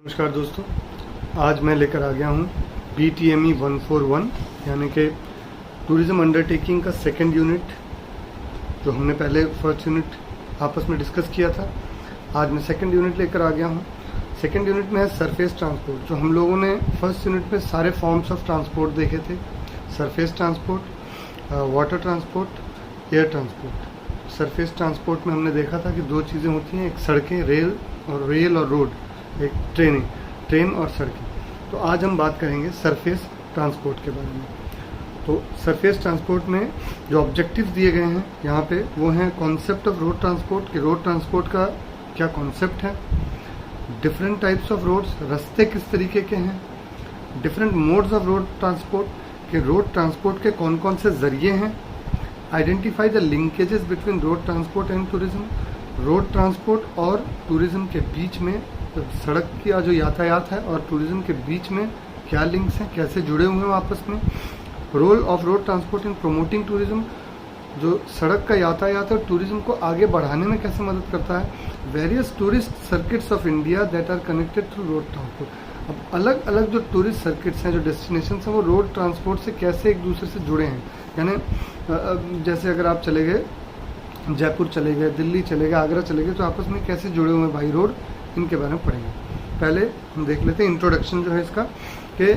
नमस्कार दोस्तों, आज मैं लेकर आ गया हूँ BTME 141 यानी कि टूरिज़्म अंडरटेकिंग का सेकंड यूनिट। जो हमने पहले फर्स्ट यूनिट आपस में डिस्कस किया था, आज मैं सेकंड यूनिट लेकर आ गया हूँ। सेकंड यूनिट में है सरफेस ट्रांसपोर्ट। जो हम लोगों ने फर्स्ट यूनिट में सारे फॉर्म्स ऑफ ट्रांसपोर्ट देखे थे, surface transport, water transport, air transport. Surface transport में हमने देखा था कि दो चीज़ें होती हैं, एक सड़कें, रेल और रोड, एक ट्रेन और सड़कें। तो आज हम बात करेंगे सरफेस ट्रांसपोर्ट के बारे में। तो सरफेस ट्रांसपोर्ट में जो ऑब्जेक्टिव्स दिए गए हैं यहाँ पे वो हैं कॉन्सेप्ट ऑफ रोड ट्रांसपोर्ट, कि रोड ट्रांसपोर्ट का क्या कॉन्सेप्ट है, डिफरेंट टाइप्स ऑफ रोड्स, रास्ते किस तरीके के हैं, different modes of road transport, कि रोड ट्रांसपोर्ट के कौन कौन से ज़रिए हैं, identify the linkages between road transport and tourism. Road transport और टूरिज्म के बीच में, सड़क का जो यातायात है और टूरिज्म के बीच में क्या लिंक्स हैं, कैसे जुड़े हुए हैं आपस में। Role of road transport in promoting tourism, जो सड़क का यातायात और टूरिज्म को आगे बढ़ाने में कैसे मदद करता है। Various tourist circuits of India that are connected through road transport. अब अलग अलग जो टूरिस्ट सर्किट्स हैं, जो डेस्टिनेशन हैं, वो रोड ट्रांसपोर्ट से कैसे एक दूसरे से जुड़े हैं। यानी जैसे अगर आप चले गए जयपुर चले गए, दिल्ली चले गए, आगरा चले गए, तो आपस में कैसे जुड़े हुए हैं बाई रोड, इनके बारे में पढ़ेंगे। पहले हम देख लेते हैं इंट्रोडक्शन जो है इसका, कि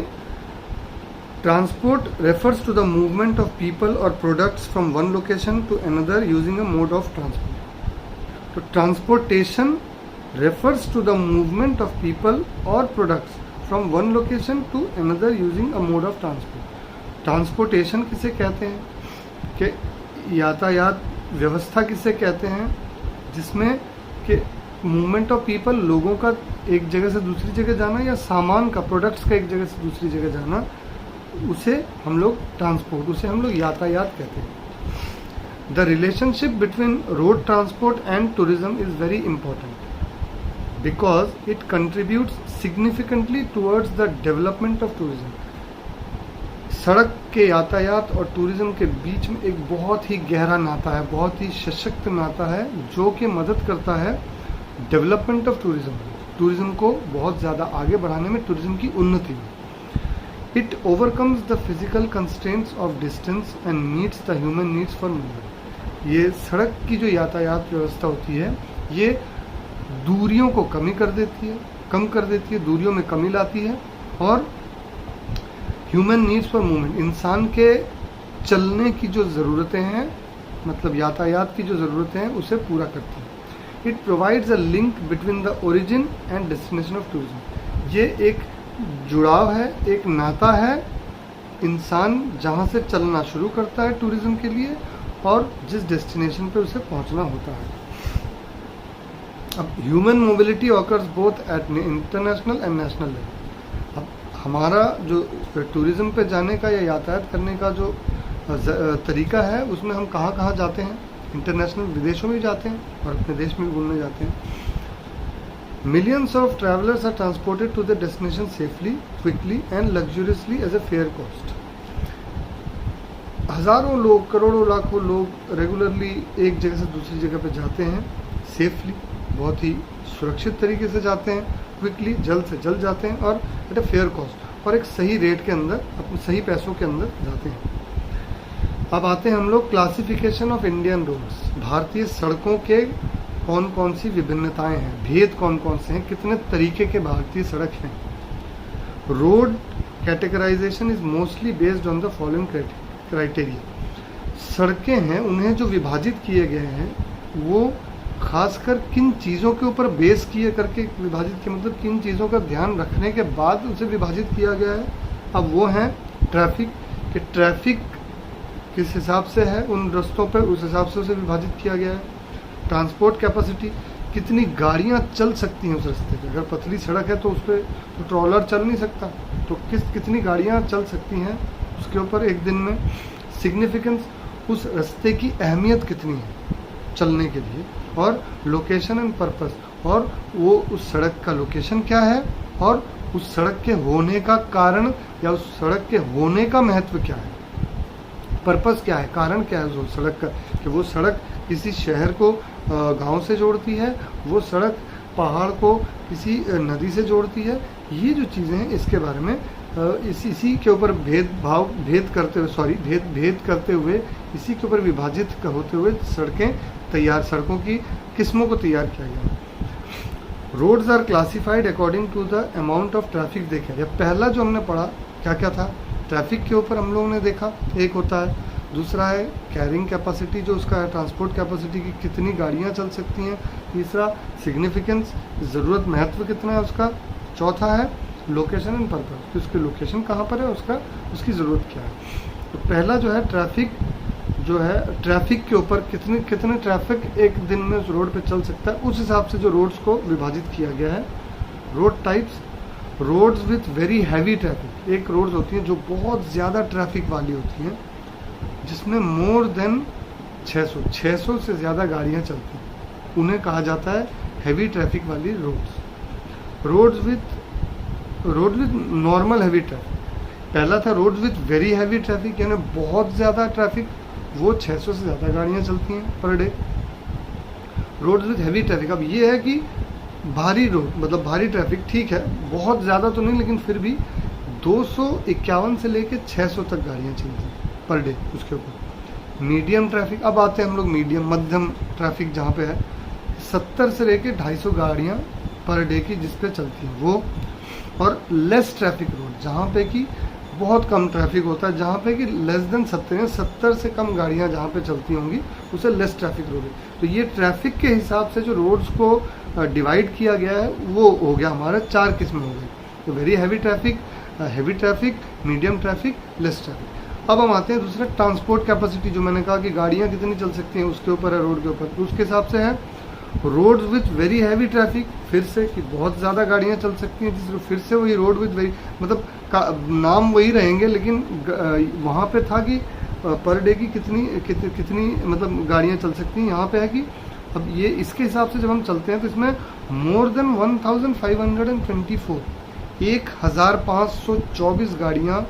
transport refers to the movement of people और products from one location to another using a mode of transport. तो transportation refers to the movement of people और products from one location to another using a mode of transport. Transportation किसे कहते हैं, कि यातायात व्यवस्था किसे कहते हैं, जिसमें कि मूवमेंट ऑफ पीपल, लोगों का एक जगह से दूसरी जगह जाना, या सामान का, प्रोडक्ट्स का एक जगह से दूसरी जगह जाना, उसे हम लोग ट्रांसपोर्ट, उसे हम लोग यातायात कहते हैं। The relationship between road transport and tourism is very important because it contributes significantly towards the development of tourism. सड़क के यातायात और टूरिज्म के बीच में एक बहुत ही गहरा नाता है, बहुत ही सशक्त नाता है, जो कि मदद करता है डेवलपमेंट ऑफ टूरिज्म, टूरिज्म को बहुत ज़्यादा आगे बढ़ाने में, टूरिज्म की उन्नति में। It overcomes the physical constraints of distance and meets the human needs for movement. ये सड़क की जो यातायात व्यवस्था होती है, ये दूरियों को कम कर देती है, दूरियों में कमी लाती है, और ह्यूमन नीड्स फॉर मूवमेंट, इंसान के चलने की जो ज़रूरतें हैं, मतलब यातायात की जो ज़रूरतें हैं, उसे पूरा करती है। It provides a link between the origin and destination of tourism. ये एक जुड़ाव है, एक नाता है, इंसान जहाँ से चलना शुरू करता है टूरिज्म के लिए और जिस डेस्टिनेशन पे उसे पहुँचना होता है। अब human mobility occurs both at international and national level. अब हमारा जो टूरिज्म पे जाने का या यातायात करने का जो तरीका है, उसमें हम कहाँ कहाँ जाते हैं, इंटरनेशनल, विदेशों में जाते हैं और अपने देश में भी घूमने जाते हैं। Millions of travelers are transported to their destination safely, quickly and luxuriously as a fair cost. हजारों लोग, करोड़ों, लाखों लोग रेगुलरली एक जगह से दूसरी जगह पे जाते हैं, सेफली, बहुत ही सुरक्षित तरीके से जाते हैं, क्विकली, जल्द से जल्द जाते हैं, और एट अ फेयर कॉस्ट, और एक सही रेट के अंदर, अपने सही पैसों के अंदर जाते हैं। अब आते हैं हम लोग क्लासिफिकेशन ऑफ इंडियन रोड्स। भारतीय सड़कों के कौन कौन सी विभिन्नताएं हैं, भेद कौन कौन से हैं, कितने तरीके के भारतीय सड़क हैं। Road categorization is mostly based on the following criteria. सड़कें हैं, उन्हें जो विभाजित किए गए हैं, वो खासकर किन चीज़ों के ऊपर बेस किए करके विभाजित किए, मतलब किन चीज़ों का ध्यान रखने के बाद उसे विभाजित किया गया है। अब वो हैं ट्रैफिक, कि ट्रैफिक किस हिसाब से है उन रास्तों पर, उस हिसाब से उसे विभाजित किया गया है। ट्रांसपोर्ट कैपेसिटी, कितनी गाड़ियां चल सकती हैं उस रास्ते पे। अगर पतली सड़क है तो उस पर तो ट्रॉलर चल नहीं सकता, तो कितनी गाड़ियां चल सकती हैं उसके ऊपर एक दिन में। सिग्निफिकेंस, उस रास्ते की अहमियत कितनी है चलने के लिए। और लोकेशन एंड पर्पस, और वो उस सड़क का लोकेशन क्या है, और उस सड़क के होने का कारण या उस सड़क के होने का महत्व क्या है, पर्पस क्या है, कारण क्या है उस सड़क का, कि वो सड़क किसी शहर को गांव से जोड़ती है, वो सड़क पहाड़ को किसी नदी से जोड़ती है। ये जो चीज़ें हैं इसके बारे में इसी के ऊपर भेद करते हुए इसी के ऊपर विभाजित होते हुए सड़कों की किस्मों को तैयार किया गया। Roads are classified according to the amount of traffic देखा गया। पहला जो हमने पढ़ा क्या क्या था, ट्रैफिक के ऊपर हम लोगों ने देखा एक होता है, दूसरा है कैरिंग कैपेसिटी जो उसका है, ट्रांसपोर्ट कैपेसिटी की कितनी गाड़ियाँ चल सकती हैं, तीसरा सिग्निफिकेंस ज़रूरत महत्व कितना है उसका, चौथा है लोकेशन एंड पर्पस कि उसकी लोकेशन कहाँ पर है, उसकी ज़रूरत क्या है। तो पहला जो है ट्रैफिक के ऊपर कितने ट्रैफिक एक दिन में उस रोड पे चल सकता है, उस हिसाब से जो रोड्स को विभाजित किया गया है। Road types, roads with very heavy traffic, एक रोड्स होती हैं जो बहुत ज़्यादा ट्रैफिक वाली होती हैं जिसमें मोर देन 600 से ज़्यादा गाड़ियाँ चलती हैं, उन्हें कहा जाता है हैवी ट्रैफिक वाली roads. Road with normal heavy traffic, पहला था roads with very heavy traffic यानी बहुत ज़्यादा ट्रैफिक, वो 600 से ज़्यादा गाड़ियाँ चलती हैं per day. Roads with heavy traffic, अब ये है कि भारी रोड मतलब भारी ट्रैफिक ठीक है, बहुत ज़्यादा तो नहीं लेकिन फिर भी 251 से लेके 600 तक गाड़ियाँ चलती हैं पर डे उसके ऊपर। मीडियम ट्रैफिक, अब आते हैं हम लोग मध्यम ट्रैफिक जहाँ पे है 70 से लेके 250 गाड़ियाँ पर डे की जिस पे चलती हैं वो। और लेस ट्रैफिक रोड जहाँ पे कि बहुत कम ट्रैफिक होता है, जहाँ पे कि लेस देन 70 से कम गाड़ियाँ जहाँ पे चलती होंगी उसे लेस ट्रैफिक रोड है। तो ये ट्रैफिक के हिसाब से जो रोड्स को डिवाइड किया गया है वो हो गया हमारा 4 किस्में हो गई। तो very heavy traffic, medium traffic, less traffic. अब हम आते हैं दूसरा ट्रांसपोर्ट कैपेसिटी, जो मैंने कहा कि गाड़ियाँ कितनी चल सकती हैं उसके ऊपर है, रोड के ऊपर। तो उसके हिसाब से है roads with very heavy traffic, फिर से कि बहुत ज़्यादा गाड़ियाँ चल सकती हैं, जिस फिर से वही रोड विथ वेरी मतलब नाम वही रहेंगे लेकिन वहाँ पे था कि पर डे की कितनी मतलब गाड़ियाँ चल सकती हैं, यहाँ पे है कि अब ये इसके हिसाब से जब हम चलते हैं तो इसमें मोर देन 1524 1524 गाड़ियाँ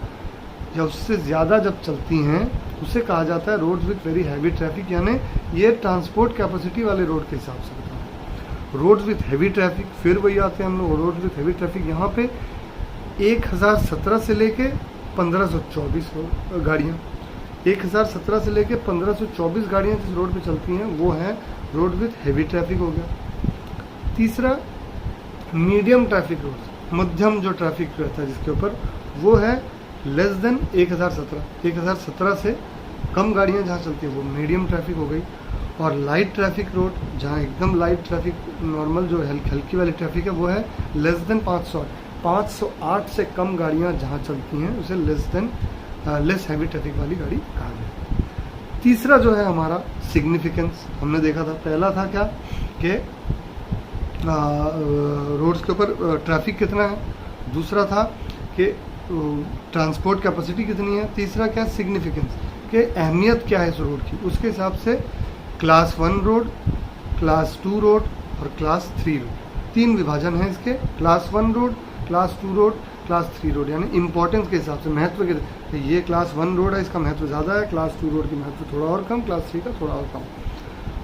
या उससे ज़्यादा जब चलती हैं उसे कहा जाता है roads with very heavy traffic, यानी ये ट्रांसपोर्ट कैपेसिटी वाले रोड के हिसाब से बताओ। रोड्स विथ हैवी ट्रैफिक, फिर वही आते हैं हम लोग रोड्स विथ हैवी ट्रैफिक, यहाँ पे 1017 से लेके 1524 गाड़ियाँ, 1017 से लेके 1524 गाड़ियाँ जिस रोड पे चलती हैं वो है रोड विथ हैवी ट्रैफिक हो गया। तीसरा मीडियम ट्रैफिक रोड, मध्यम जो ट्रैफिक रहता है जिसके ऊपर, वो है लेस देन 1017 से कम गाड़ियाँ जहाँ चलती हैं वो मीडियम ट्रैफिक हो गई। और लाइट ट्रैफिक रोड जहाँ एकदम लाइट ट्रैफिक नॉर्मल जो हल्की वाली ट्रैफिक है वो है लेस देन 508 से कम गाड़ियाँ जहाँ चलती हैं उसे लेस हैवी ट्रैफिक वाली गाड़ी कहा गया। तीसरा जो है हमारा सिग्निफिकेंस, हमने देखा था पहला था क्या कि रोड्स के ऊपर ट्रैफिक कितना है, दूसरा था कि ट्रांसपोर्ट कैपेसिटी कितनी है, तीसरा क्या सिग्निफिकेंस कि अहमियत क्या है इस रोड की। उसके हिसाब से क्लास 1 रोड, क्लास 2 रोड और क्लास 3 रोड, 3 विभाजन है इसके, class 1 road, class 2 road, class 3 road, यानी इंपॉर्टेंस के हिसाब से महत्व के, तो ये क्लास 1 रोड है इसका महत्व ज़्यादा है, क्लास 2 रोड की महत्व थोड़ा और कम, क्लास 3 का थोड़ा और कम।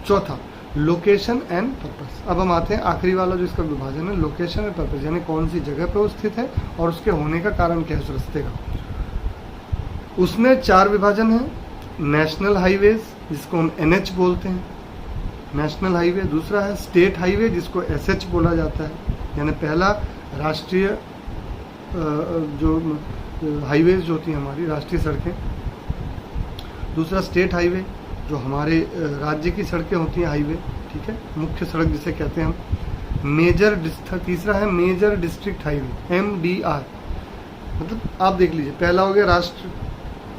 चौथा लोकेशन एंड पर्पस। अब हम आते हैं आखिरी वाला जो इसका विभाजन है, लोकेशन एंड पर्पस, यानी कौन सी जगह पे वो स्थित है और उसके होने का कारण क्या है उस रास्ते का। उसमें 4 विभाजन है, नेशनल हाईवेज जिसको हम NH बोलते हैं, नेशनल हाईवे, दूसरा है स्टेट हाईवे जिसको SH बोला जाता है, यानी पहला राष्ट्रीय जो हाईवेज जो होती हैं हमारी राष्ट्रीय सड़कें, दूसरा स्टेट हाईवे जो हमारे राज्य की सड़कें होती हैं हाईवे, ठीक है, मुख्य सड़क जिसे कहते हैं हम। तीसरा है मेजर डिस्ट्रिक्ट हाईवे MDR, मतलब आप देख लीजिए पहला हो गया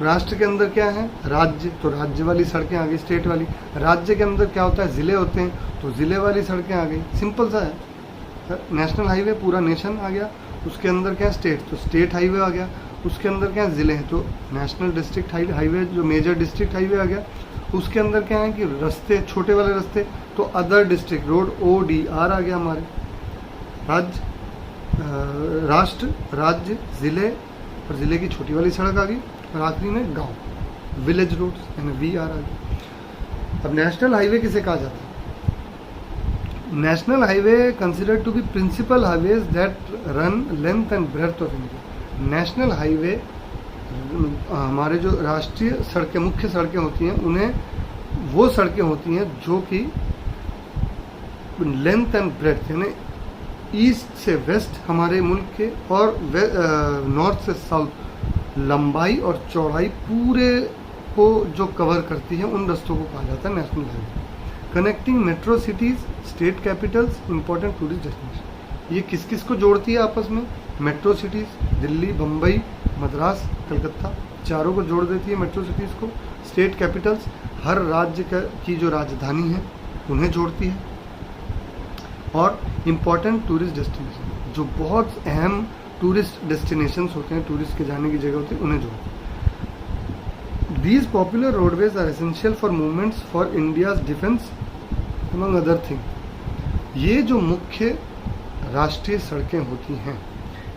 राष्ट्र के अंदर क्या है राज्य, तो राज्य वाली सड़कें आ गई, स्टेट वाली, राज्य के अंदर क्या होता है ज़िले होते हैं तो ज़िले वाली सड़कें आ गई, सिंपल सा है। नेशनल हाईवे पूरा नेशन आ गया, उसके अंदर क्या है स्टेट, तो स्टेट हाईवे आ गया, उसके अंदर क्या है ज़िले हैं तो नेशनल डिस्ट्रिक्ट हाईवे जो मेजर डिस्ट्रिक्ट हाईवे आ गया, उसके अंदर क्या है कि रास्ते छोटे वाले रास्ते तो अदर डिस्ट्रिक्ट रोड ODR आ गया हमारे, राष्ट्र, राज्य, ज़िले और ज़िले की छोटी वाली सड़क आ गई, और आखिरी में गांव विलेज रोड्स यानी VR आ गई। अब नेशनल हाईवे किसे कहा जाता है, national highway considered to be principal highways that run length and breadth of India. National highway हमारे जो राष्ट्रीय सड़कें, मुख्य सड़कें होती हैं, उन्हें वो सड़कें होती हैं जो कि लेंथ एंड ब्रेड्थ यानी ईस्ट से वेस्ट हमारे मुल्क के और नॉर्थ से साउथ लंबाई और चौड़ाई पूरे को जो कवर करती है, उन रास्तों को कहा जाता है national highway. Connecting metro cities, state Capitals, important tourist destination. ये किस किस को जोड़ती है आपस में? मेट्रो सिटीज़, दिल्ली, बम्बई, मद्रास, कलकत्ता, चारों को जोड़ देती है मेट्रो सिटीज़ को। स्टेट कैपिटल्स, हर राज्य की जो राजधानी है उन्हें जोड़ती है। और इम्पॉर्टेंट टूरिस्ट डेस्टिनेशन, जो बहुत अहम टूरिस्ट डेस्टिनेशंस होते हैं, टूरिस्ट के जाने की जगह होती है, उन्हें जोड़ती है। These popular roadways are essential for movements for India's defense among other things। ये जो मुख्य राष्ट्रीय सड़कें होती हैं,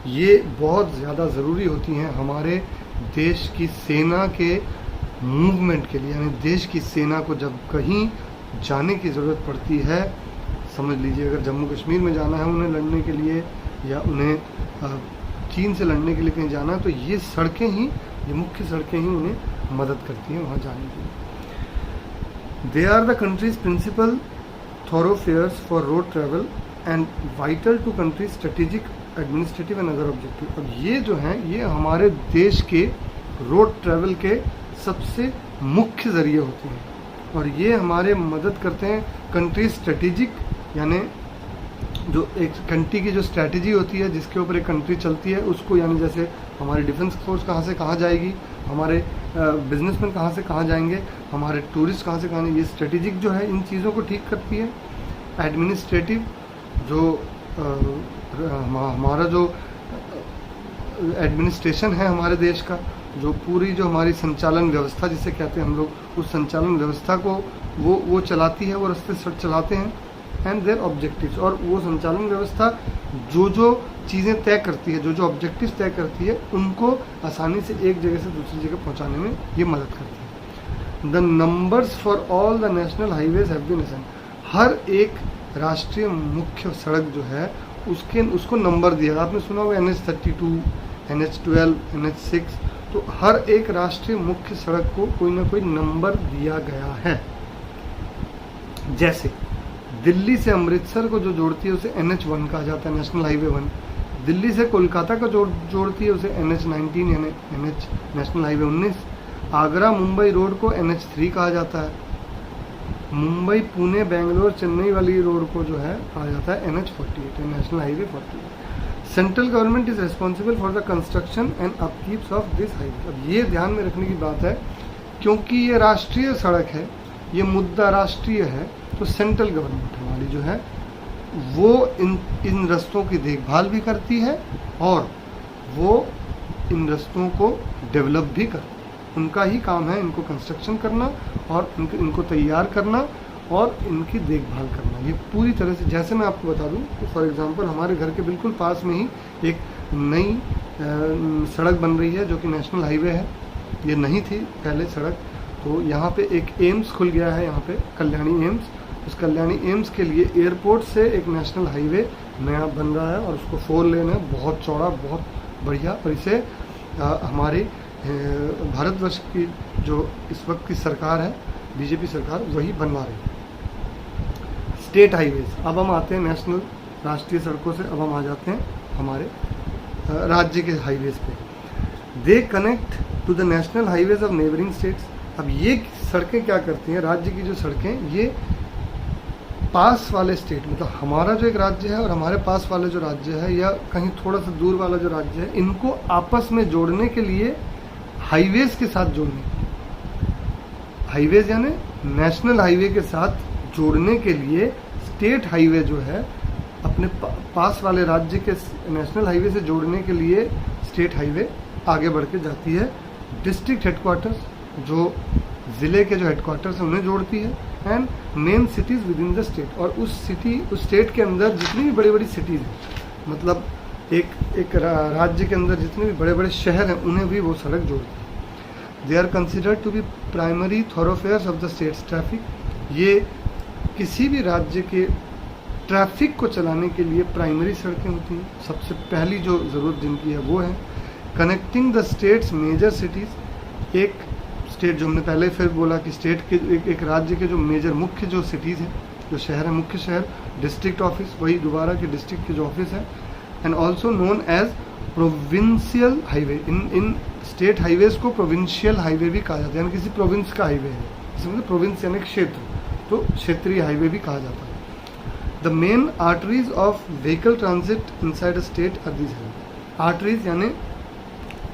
ये बहुत ज़्यादा ज़रूरी होती हैं हमारे देश की सेना के मूवमेंट के लिए। यानी देश की सेना को जब कहीं जाने की ज़रूरत पड़ती है, समझ लीजिए अगर जम्मू कश्मीर में जाना है उन्हें लड़ने के लिए, या उन्हें चीन से लड़ने के लिए कहीं जाना है, तो ये सड़कें ही, ये मुख्य सड़कें ही उन्हें मदद करती हैं वहाँ जाने के लिए। They are the country's principal thoroughfares for road travel and vital to country's strategic, administrative and other objective. अब ये जो हैं, ये हमारे देश के रोड ट्रैवल के सबसे मुख्य ज़रिए होते हैं, और ये हमारे मदद करते हैं कंट्री स्ट्रेटेजिक, यानी जो एक कंट्री की जो स्ट्रैटेजी होती है, जिसके ऊपर एक कंट्री चलती है, उसको, यानी जैसे हमारी डिफेंस फोर्स कहाँ से कहाँ जाएगी, हमारे बिजनेसमैन कहाँ से कहाँ जाएंगे, हमारे टूरिस्ट कहाँ से कहाँ जाएंगे, ये स्ट्रेटेजिक जो है इन चीज़ों को ठीक करती है। एडमिनिस्ट्रेटिव, जो हमारा जो एडमिनिस्ट्रेशन है हमारे देश का, जो पूरी जो हमारी संचालन व्यवस्था जिसे कहते हैं हम लोग, उस संचालन व्यवस्था को वो चलाती है, वो रास्ते चलाते हैं। एंड देयर ऑब्जेक्टिव्स, और वो संचालन व्यवस्था जो चीज़ें तय करती है, जो ऑब्जेक्टिव्स तय करती है, उनको आसानी से एक जगह से दूसरी जगह पहुंचाने में ये मदद करती है। The numbers for all the national highways have been assigned. हर एक राष्ट्रीय मुख्य सड़क जो है उसको नंबर दिया। आपने सुना होगा NH32, NH12, NH6, तो हर एक राष्ट्रीय मुख्य सड़क को कोई ना कोई नंबर दिया गया है। जैसे दिल्ली से अमृतसर को जो जोड़ती है उसे NH1 कहा जाता है, नेशनल हाईवे 1। दिल्ली से कोलकाता को जोड़ती है उसे NH19 यानी national highway 19। Agra Mumbai road को NH3 कहा जाता है। मुंबई पुणे बेंगलोर चेन्नई वाली रोड को जो है कहा जाता है NH48, national highway 48। Central government is responsible for the construction and upkeeps of this highway. अब ये ध्यान में रखने की बात है, क्योंकि ये राष्ट्रीय सड़क है, ये मुद्दा राष्ट्रीय है, तो सेंट्रल गवर्नमेंट हमारी जो है वो इन रास्तों की देखभाल भी करती है और वो इन रास्तों को डेवलप भी करती है। उनका ही काम है इनको कंस्ट्रक्शन करना और इनको तैयार करना और इनकी देखभाल करना। ये पूरी तरह से, जैसे मैं आपको बता दूं कि फॉर एग्जांपल हमारे घर के बिल्कुल पास में ही एक नई सड़क बन रही है जो कि नेशनल हाईवे है। ये नहीं थी पहले सड़क, तो यहाँ पे एक एम्स खुल गया है, यहाँ पे कल्याणी एम्स। उस कल्याणी एम्स के लिए एयरपोर्ट से एक नेशनल हाईवे नया बन रहा है और उसको 4 लेन है, बहुत चौड़ा, बहुत बढ़िया। और इसे हमारी भारतवर्ष की जो इस वक्त की सरकार है, बीजेपी सरकार, वही बनवा रही है। स्टेट हाईवेज, अब हम आते हैं नेशनल राष्ट्रीय सड़कों से, अब हम आ जाते हैं हमारे राज्य के हाईवेज पे। They connect to the national highways of neighbouring states. अब ये सड़कें क्या करती हैं, राज्य की जो सड़कें, ये पास वाले स्टेट, मतलब हमारा जो एक राज्य है और हमारे पास वाले जो राज्य है या कहीं थोड़ा सा दूर वाला जो राज्य है, इनको आपस में जोड़ने के लिए हाईवेज के साथ जोड़ने के लिए, हाईवेज यानी नेशनल हाईवे के साथ जोड़ने के लिए स्टेट हाईवे जो है अपने पास वाले राज्य के नेशनल हाईवे से जोड़ने के लिए स्टेट हाईवे आगे बढ़ के जाती है। डिस्ट्रिक्ट हेडक्वार्टर्स, जो ज़िले के जो हेडक्वार्टर्स हैं उन्हें जोड़ती है। And main cities with in the state, और उस स्टेट के अंदर जितनी भी बड़ी बड़ी सिटीज़ हैं, मतलब एक राज्य के अंदर जितने भी बड़े बड़े शहर हैं, उन्हें भी वो सड़क जोड़ती है। They are considered to be primary thoroughfares of the state's traffic. ये किसी भी राज्य के ट्रैफिक को चलाने के लिए प्राइमरी सड़कें होती हैं। सबसे पहली जो ज़रूरत जिनकी है वो है connecting the states major cities. एक स्टेट, जो हमने पहले फिर बोला कि स्टेट के एक राज्य के जो मेजर मुख्य जो सिटीज़ हैं, जो शहर है, मुख्य शहर, डिस्ट्रिक्ट ऑफिस, वही दोबारा के डिस्ट्रिक्ट के जो ऑफिस है, and also known as provincial highway. इन स्टेट हाईवेज को प्रोविंशियल हाईवे भी कहा जाता है, यानी किसी प्रोविंस का हाईवे है, इसमें प्रोविंस यानी क्षेत्र, तो क्षेत्रीय हाईवे भी कहा जाता है। The main arteries of vehicle transit inside a state are these हैं। आर्टरीज यानी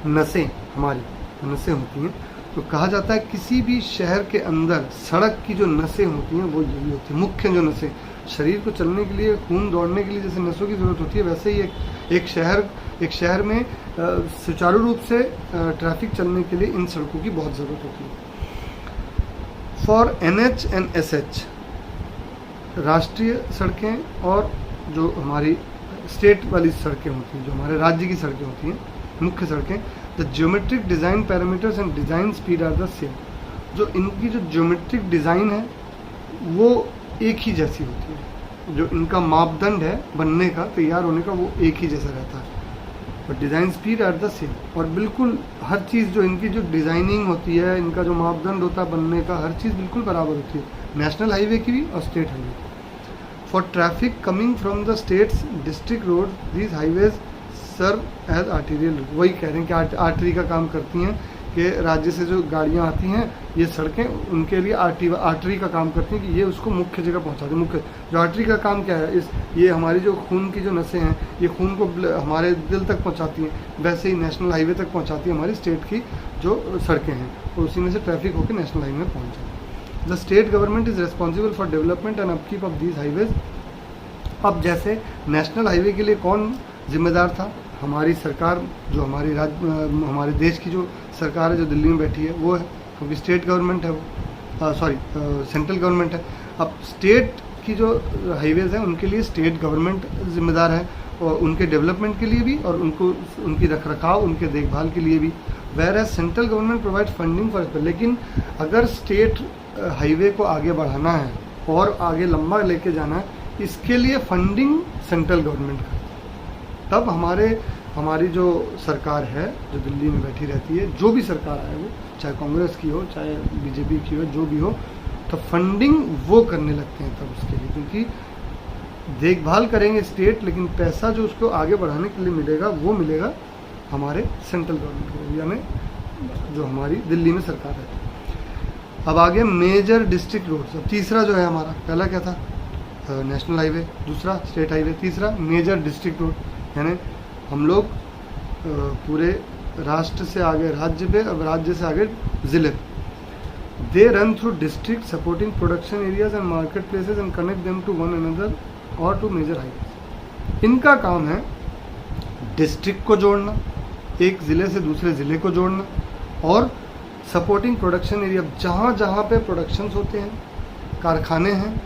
नसें, हमारी नसें होती हैं, तो कहा जाता है किसी भी शहर के अंदर सड़क की जो नसें होती हैं वो यही होती हैं, मुख्य जो नसें। शरीर को चलने के लिए, खून दौड़ने के लिए जैसे नसों की ज़रूरत होती है, वैसे ही एक शहर में सुचारू रूप से ट्रैफिक चलने के लिए इन सड़कों की बहुत ज़रूरत होती है। फॉर NH एंड SH, राष्ट्रीय सड़कें और जो हमारी स्टेट वाली सड़कें होती हैं, जो हमारे राज्य की सड़कें होती हैं, मुख्य सड़कें, the geometric design parameters and design speed are the same. जो इनकी जो ज्योमेट्रिक डिज़ाइन है वो एक ही जैसी होती है, जो इनका मापदंड है बनने का, तैयार होने का, वो एक ही जैसा रहता है, और design speed are the same. और बिल्कुल हर चीज़ जो इनकी जो डिज़ाइनिंग होती है, इनका जो मापदंड होता है बनने का, हर चीज़ बिल्कुल बराबर होती है, नेशनल हाईवे की भी और स्टेट हाईवे की। For traffic coming from the states district road, these highways serve as arterial route. वही कह रहे हैं कि आर्टरी का काम करती हैं, कि राज्य से जो गाड़ियाँ आती हैं, ये सड़कें उनके लिए आर्टरी का काम करती हैं कि ये उसको मुख्य जगह पहुँचाती हैं। मुख्य जो आर्टरी का काम क्या है, ये हमारी जो खून की जो नसें हैं, ये खून को हमारे दिल तक पहुँचाती हैं, वैसे ही नेशनल हाईवे तक पहुँचाती है हमारी स्टेट की जो सड़कें हैं, और उसी में से ट्रैफिक होकर नेशनल हाईवे में पहुँच जाती है। The state government is responsible for development and upkeep of these highways. अब जैसे नेशनल हाईवे के लिए कौन जिम्मेदार था? हमारी सरकार, जो हमारे देश की जो सरकार है, जो दिल्ली में बैठी है, वो है, क्योंकि स्टेट गवर्नमेंट है वो, सेंट्रल गवर्नमेंट है। अब स्टेट की जो हाईवेज़ हैं उनके लिए स्टेट गवर्नमेंट जिम्मेदार है, और उनके डेवलपमेंट के लिए भी, और उनकी रखरखाव, उनके देखभाल के लिए भी। Where as central government provide funding for it. लेकिन अगर स्टेट हाईवे को आगे बढ़ाना है और आगे लंबा लेके जाना है, इसके लिए फंडिंग सेंट्रल गवर्नमेंट करती है। तब हमारी जो सरकार है, जो दिल्ली में बैठी रहती है, जो भी सरकार आए, वो चाहे कांग्रेस की हो, चाहे बीजेपी की हो, जो भी हो, तो फंडिंग वो करने लगते हैं तब उसके लिए, क्योंकि देखभाल करेंगे स्टेट, लेकिन पैसा जो उसको आगे बढ़ाने के लिए मिलेगा, वो मिलेगा हमारे सेंट्रल गवर्नमेंट को, यानी जो हमारी दिल्ली में सरकार है। अब आगे मेजर डिस्ट्रिक्ट रोड्स। अब तीसरा जो है हमारा, पहला क्या था? नेशनल हाईवे, दूसरा स्टेट हाईवे, तीसरा मेजर डिस्ट्रिक्ट रोड, यानी हम लोग पूरे राष्ट्र से आगे राज्य पे, अब राज्य से आगे ज़िले पे। They run through district supporting production areas and market places and connect them to one another और टू मेजर हाईवेज। इनका काम है डिस्ट्रिक्ट को जोड़ना, एक ज़िले से दूसरे ज़िले को जोड़ना, और सपोर्टिंग प्रोडक्शन एरिया, जहाँ जहाँ पे प्रोडक्शंस होते हैं, कारखाने हैं,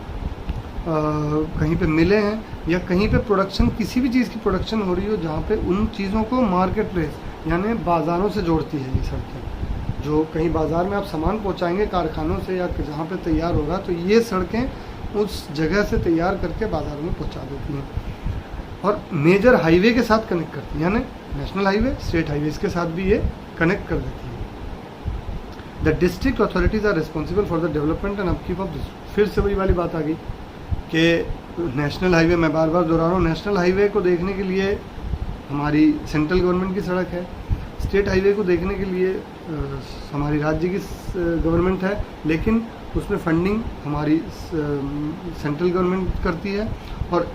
कहीं पे मिलें हैं, या कहीं पे प्रोडक्शन, किसी भी चीज़ की प्रोडक्शन हो रही हो, जहाँ पे उन चीज़ों को मार्केट प्लेस यानी बाज़ारों से जोड़ती है ये सड़कें। जो कहीं बाज़ार में आप सामान पहुँचाएंगे कारखानों से, या जहाँ पे तैयार हो रहा, तो ये सड़कें उस जगह से तैयार करके बाज़ारों में पहुँचा देती हैं, और मेजर हाईवे के साथ कनेक्ट करती है, यानी नेशनल हाईवे, स्टेट हाईवेज़ के साथ भी ये कनेक्ट कर देती है। The district authorities are responsible for the development and upkeep of this. फिर से वही वाली बात आ गई कि नेशनल हाईवे, मैं बार बार दोहरा रहा हूँ, नेशनल हाईवे को देखने के लिए हमारी सेंट्रल गवर्नमेंट की सड़क है, स्टेट हाईवे को देखने के लिए हमारी राज्य की गवर्नमेंट है, लेकिन उसमें फंडिंग हमारी सेंट्रल गवर्नमेंट करती है, और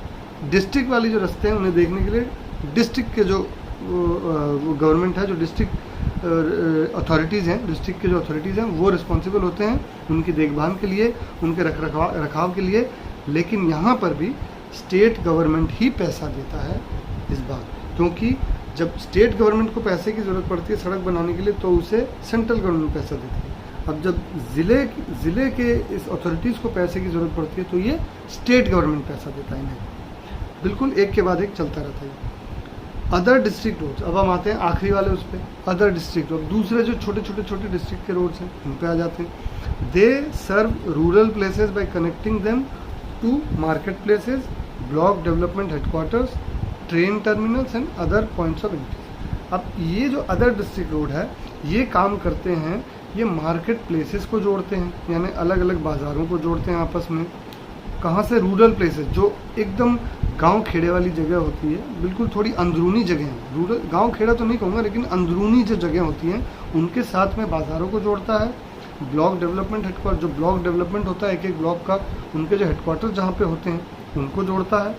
डिस्ट्रिक्ट वाली जो रास्ते हैं उन्हें देखने के लिए डिस्ट्रिक्ट के जो गवर्नमेंट है, जो डिस्ट्रिक्ट अथॉरिटीज़ हैं, डिस्ट्रिक्ट के जो अथॉरिटीज़ हैं, वो रिस्पॉन्सिबल होते हैं उनकी देखभाल के लिए, उनके रखाव के लिए। लेकिन यहाँ पर भी स्टेट गवर्नमेंट ही पैसा देता है इस बार, क्योंकि जब स्टेट गवर्नमेंट को पैसे की ज़रूरत पड़ती है सड़क बनाने के लिए, तो उसे सेंट्रल गवर्नमेंट पैसा देती है। अब जब ज़िले के इस अथॉरिटीज़ को पैसे की ज़रूरत पड़ती है, तो ये स्टेट गवर्नमेंट पैसा देता है इन्हें। बिल्कुल एक के बाद एक चलता रहता है। अदर डिस्ट्रिक्ट रोड्स, अब हम आते हैं आखिरी वाले उस पर, अदर डिस्ट्रिक्ट रोड, दूसरे जो छोटे डिस्ट्रिक्ट के रोड्स हैं उन पे आ जाते हैं। They serve rural places by connecting them to market places block development headquarters, train terminals and other points of interest. अब ये जो अदर डिस्ट्रिक्ट रोड है ये काम करते हैं, ये मार्केट प्लेसेस को जोड़ते हैं, यानी अलग अलग बाज़ारों को जोड़ते हैं आपस में। कहाँ से? रूरल प्लेसेस, जो एकदम गांव खेड़े वाली जगह होती है, बिल्कुल थोड़ी अंदरूनी जगह हैं। रूरल गांव खेड़ा तो नहीं कहूँगा, लेकिन अंदरूनी जो जगह होती हैं उनके साथ में बाज़ारों को जोड़ता है। ब्लॉक डेवलपमेंट हेडक्वार्टर, जो ब्लॉक डेवलपमेंट होता है एक एक ब्लॉक का, उनके जो हेडक्वार्टर जहाँ पे होते हैं उनको जोड़ता है।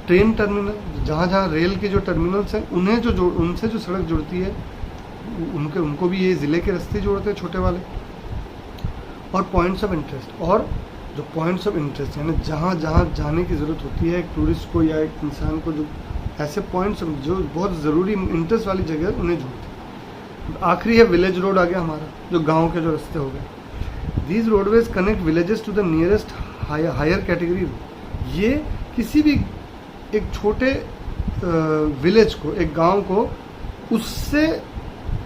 ट्रेन टर्मिनल, जहाँ जहाँ रेल के जो टर्मिनल्स हैं उन्हें जो उनसे जो सड़क जुड़ती है उनको भी ये ज़िले के रास्ते जोड़ते हैं, छोटे वाले। और पॉइंट्स ऑफ इंटरेस्ट, और जो पॉइंट्स ऑफ इंटरेस्ट यानी जहाँ जहाँ जाने की ज़रूरत होती है एक टूरिस्ट को या एक इंसान को, जो ऐसे पॉइंट्स जो बहुत ज़रूरी इंटरेस्ट वाली जगह है उन्हें जोड़ते हैं। आखिरी है विलेज रोड आ गया हमारा, जो गांव के जो रास्ते हो गए। These roadways connect villages to the nearest higher category road. ये किसी भी एक छोटे विलेज को, एक गांव को, उससे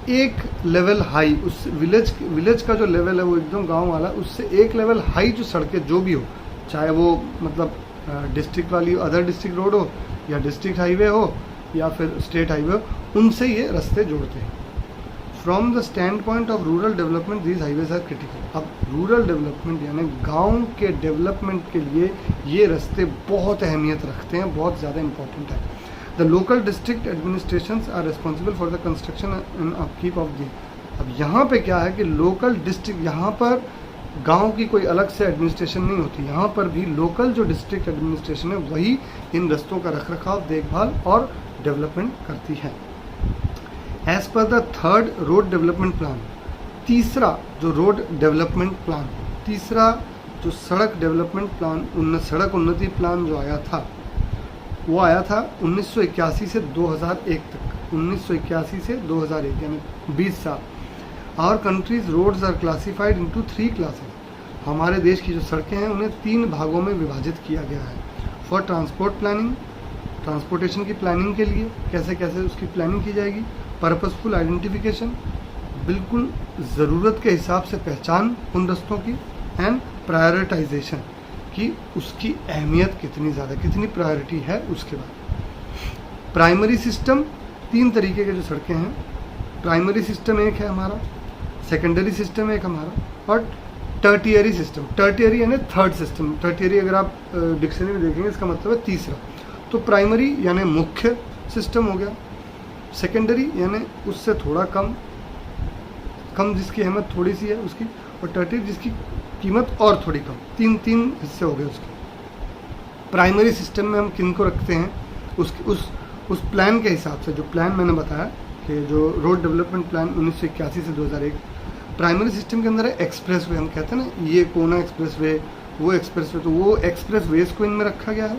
एक लेवल हाई, उस विलेज का जो लेवल है वो एकदम गांव वाला, उससे एक लेवल हाई जो सड़कें जो भी हो, चाहे वो मतलब डिस्ट्रिक्ट वाली अदर डिस्ट्रिक्ट रोड हो या डिस्ट्रिक्ट हाईवे हो या फिर स्टेट हाईवे हो, उनसे ये रास्ते जोड़ते हैं। From the stand point of rural development these highways are critical. अब रूरल डेवलपमेंट यानी गांव के डेवलपमेंट के लिए ये रास्ते बहुत अहमियत रखते हैं, बहुत ज़्यादा इंपॉर्टेंट है। The local district administrations are responsible for the construction and upkeep of the। अब यहाँ पे क्या है कि लोकल डिस्ट्रिक्ट, यहाँ पर गांव की कोई अलग से एडमिनिस्ट्रेशन नहीं होती, यहाँ पर भी लोकल जो डिस्ट्रिक्ट एडमिनिस्ट्रेशन है वही इन रस्तों का रखरखाव, देखभाल और डेवलपमेंट करती है। As per the third road development plan, तीसरा जो रोड डेवलपमेंट प्लान, तीसरा जो सड़क डेवलपमेंट प्लान, सड़क उन्नति प्लान जो आया था वो आया था 1981 से 2001 तक, 1981 से 2001 यानी 20 साल। Our country's roads are classified into 3 classes. हमारे देश की जो सड़कें हैं उन्हें 3 भागों में विभाजित किया गया है। फॉर ट्रांसपोर्ट प्लानिंग, ट्रांसपोर्टेशन की प्लानिंग के लिए कैसे कैसे उसकी प्लानिंग की जाएगी। पर्पसफुल आइडेंटिफिकेशन, बिल्कुल ज़रूरत के हिसाब से पहचान उन रस्तों की। एंड प्रायोरिटाइजेशन, कि उसकी अहमियत कितनी ज़्यादा, कितनी प्रायोरिटी है उसके बाद। प्राइमरी सिस्टम, 3 तरीके के जो सड़कें हैं, प्राइमरी सिस्टम एक है हमारा, सेकेंडरी सिस्टम एक हमारा, और टर्टियरी सिस्टम। टर्टियरी यानी थर्ड सिस्टम, टर्टियरी अगर आप डिक्शनरी में देखेंगे इसका मतलब है तीसरा। तो प्राइमरी यानी मुख्य सिस्टम हो गया, सेकेंडरी यानी उससे थोड़ा कम जिसकी अहमियत थोड़ी सी है उसकी, और टर्टियरी जिसकी कीमत और थोड़ी कम। 3 हिस्से हो गए उसके। प्राइमरी सिस्टम में हम किन को रखते हैं, उस प्लान के हिसाब से, जो प्लान मैंने बताया कि जो रोड डेवलपमेंट प्लान 1981 से 2001, प्राइमरी सिस्टम के अंदर है एक्सप्रेस वे। हम कहते हैं ना ये कोना एक्सप्रेस वे, वो एक्सप्रेस वे, तो वो एक्सप्रेस वेज को इनमें रखा गया है,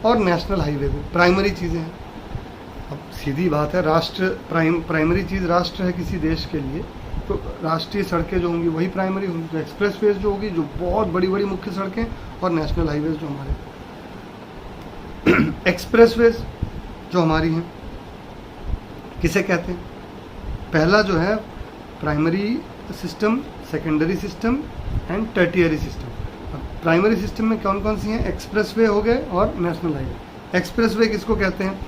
और नेशनल हाईवे को। प्राइमरी चीज़ें हैं। अब सीधी बात है, राष्ट्र प्राइमरी चीज़ राष्ट्र है किसी देश के लिए, तो राष्ट्रीय सड़कें जो होंगी वही प्राइमरी होंगी। तो एक्सप्रेस वेज जो होगी, जो बहुत बड़ी बड़ी मुख्य सड़कें, और नेशनल हाईवेज जो हमारे एक्सप्रेस वेज जो हमारी हैं किसे कहते हैं? पहला जो है primary system, secondary system and tertiary system. Primary system में कौन कौन सी हैं? एक्सप्रेस वे हो गए और नेशनल हाईवे। एक्सप्रेस वे किसको कहते हैं?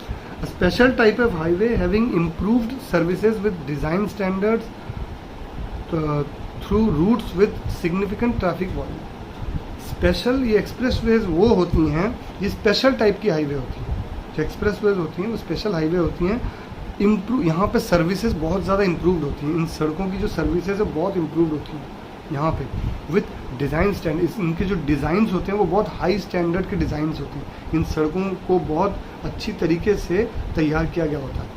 Special type of highway having improved services with design standards through routes with significant traffic volume. Special, ये एक्सप्रेस वेज वो होती हैं, ये स्पेशल टाइप की हाईवे होती हैं। जो एक्सप्रेस वेज होती हैं वो स्पेशल हाईवे होती हैं। यहाँ पे सर्विसेज बहुत ज़्यादा इम्प्रूव्ड होती हैं। इन सड़कों की जो सर्विसेज है बहुत इम्प्रूव्ड होती हैं यहाँ पे, विथ डिज़ाइन स्टैंडर्ड। इनके जो डिज़ाइंस होते हैं वो बहुत हाई स्टैंडर्ड के डिज़ाइंस होते हैं। इन सड़कों को बहुत अच्छी तरीके से तैयार किया गया होता है।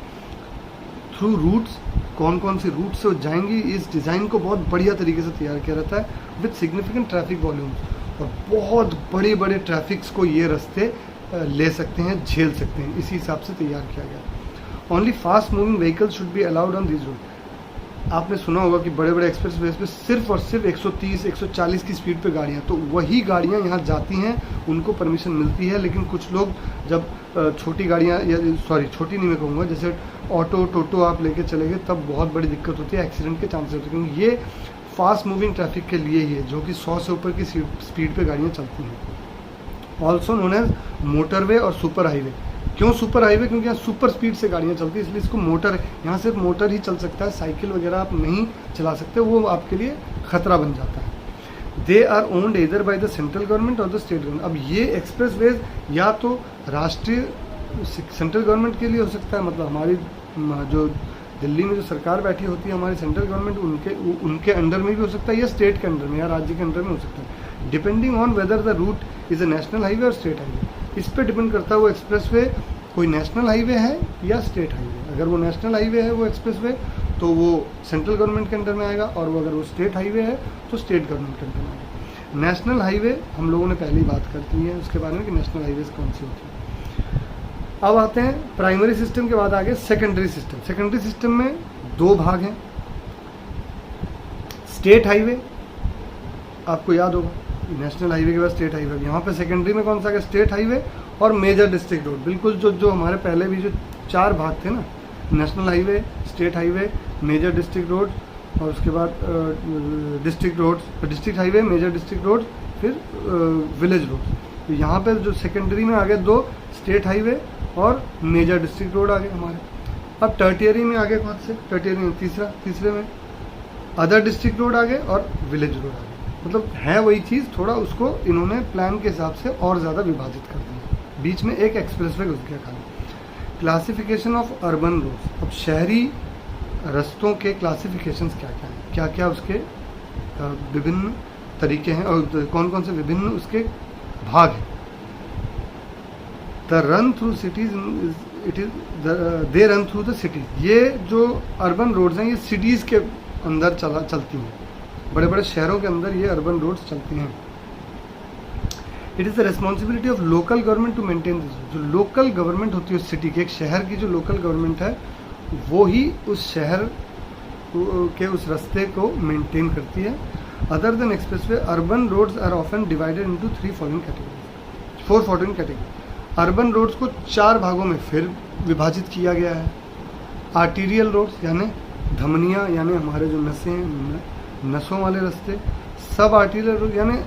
थ्रू रूट्स, कौन कौन सी रूट से जाएंगी, इस डिज़ाइन को बहुत बढ़िया तरीके से तैयार किया रहता है, विथ सिग्निफिकेंट ट्रैफिक वॉल्यूम्स। और बहुत बड़े बड़े ट्रैफिक्स को ये रास्ते ले सकते हैं, झेल सकते हैं, इसी हिसाब से तैयार किया गया। Only fast moving vehicles should be allowed on this road. आपने सुना होगा कि बड़े बड़े एक्सप्रेस वेज पे सिर्फ और सिर्फ 130 140 की स्पीड पे गाड़ियाँ, तो वही गाड़ियाँ यहाँ जाती हैं, उनको परमिशन मिलती है। लेकिन कुछ लोग जब छोटी गाड़ियाँ, या सॉरी छोटी नहीं मैं कहूँगा, जैसे ऑटो टोटो आप लेके चले गए, तब बहुत बड़ी दिक्कत होती है, एक्सीडेंट के चांसेस होते हैं, क्योंकि ये फास्ट मूविंग ट्रैफिक के लिए ही है, जो कि 100 से ऊपर की स्पीड पे गाड़ियाँ चलती हैं। ऑल्सो नोन एज मोटरवे और सुपर हाईवे। क्यों सुपर हाईवे? क्योंकि यहाँ सुपर स्पीड से गाड़ियाँ चलती है, इसलिए इसको मोटर, यहाँ सिर्फ मोटर ही चल सकता है, साइकिल वगैरह आप नहीं चला सकते, वो आपके लिए खतरा बन जाता है। दे आर ओन्ड इधर बाय द सेंट्रल गवर्नमेंट और द स्टेट गवर्नमेंट। अब ये एक्सप्रेस वेज या तो राष्ट्रीय सेंट्रल गवर्नमेंट के लिए हो सकता है, मतलब हमारी जो दिल्ली में जो सरकार बैठी होती है हमारी सेंट्रल गवर्नमेंट, उनके अंडर में भी हो सकता है, या स्टेट के अंडर में या राज्य के अंडर में हो सकता है, depending on whether the route is a national highway और स्टेट हाईवे। इस पर डिपेंड करता है वो एक्सप्रेसवे कोई नेशनल हाईवे है या स्टेट हाईवे। अगर वो नेशनल हाईवे है वो एक्सप्रेसवे तो वो सेंट्रल गवर्नमेंट के अंडर में आएगा, और वो अगर वो स्टेट हाईवे है तो स्टेट गवर्नमेंट के अंडर में आएगा। नेशनल हाईवे हम लोगों ने पहले ही बात कर दी है उसके बारे में कि नेशनल हाईवेज कौन सी होती है। अब आते हैं प्राइमरी सिस्टम के बाद आगे सेकेंडरी सिस्टम। सेकेंडरी सिस्टम में दो भाग हैं, स्टेट हाईवे, आपको याद होगा नेशनल हाईवे के बाद स्टेट हाईवे, यहाँ पे सेकेंडरी में कौन सा है? स्टेट हाईवे और मेजर डिस्ट्रिक्ट रोड। बिल्कुल जो हमारे पहले भी जो चार भाग थे ना, national highway, state highway, major district road और उसके बाद district road, district highway, major district road, फिर विलेज रोड। तो यहाँ पे जो सेकेंडरी में आ गए दो, स्टेट हाईवे और मेजर डिस्ट्रिक्ट रोड आ गए हमारे। अब टर्टियरी में आ गए कौन से? टर्टियरी में तीसरे में अदर डिस्ट्रिक्ट रोड आ गए और विलेज रोड आ गए। मतलब है वही चीज़, थोड़ा उसको इन्होंने प्लान के हिसाब से और ज़्यादा विभाजित कर दिया, बीच में एक एक्सप्रेसवे घुस गया खाली। Classification of urban roads. अब शहरी रास्तों के क्लासिफिकेशंस क्या क्या हैं, क्या क्या उसके विभिन्न तरीके हैं और कौन कौन से विभिन्न उसके भाग हैं। The run through cities, it is they run through the cities. ये जो अर्बन रोड्स हैं ये सिटीज़ के अंदर चलती हैं, बड़े बड़े शहरों के अंदर ये अर्बन रोड्स चलती हैं। It is the responsibility of local government to maintain this. जो लोकल गवर्नमेंट होती है उस सिटी की, एक शहर की जो लोकल गवर्नमेंट है वो ही उस शहर के उस रास्ते को मेंटेन करती है। Other than expressway, urban roads are often divided into four following category. Urban roads को चार भागों में फिर विभाजित किया गया है। आर्टीरियल रोड्स यानी धमनियाँ, यानी हमारे जो नसें हैं, नसों वाले रास्ते। सब आर्टीरियल रोड यानी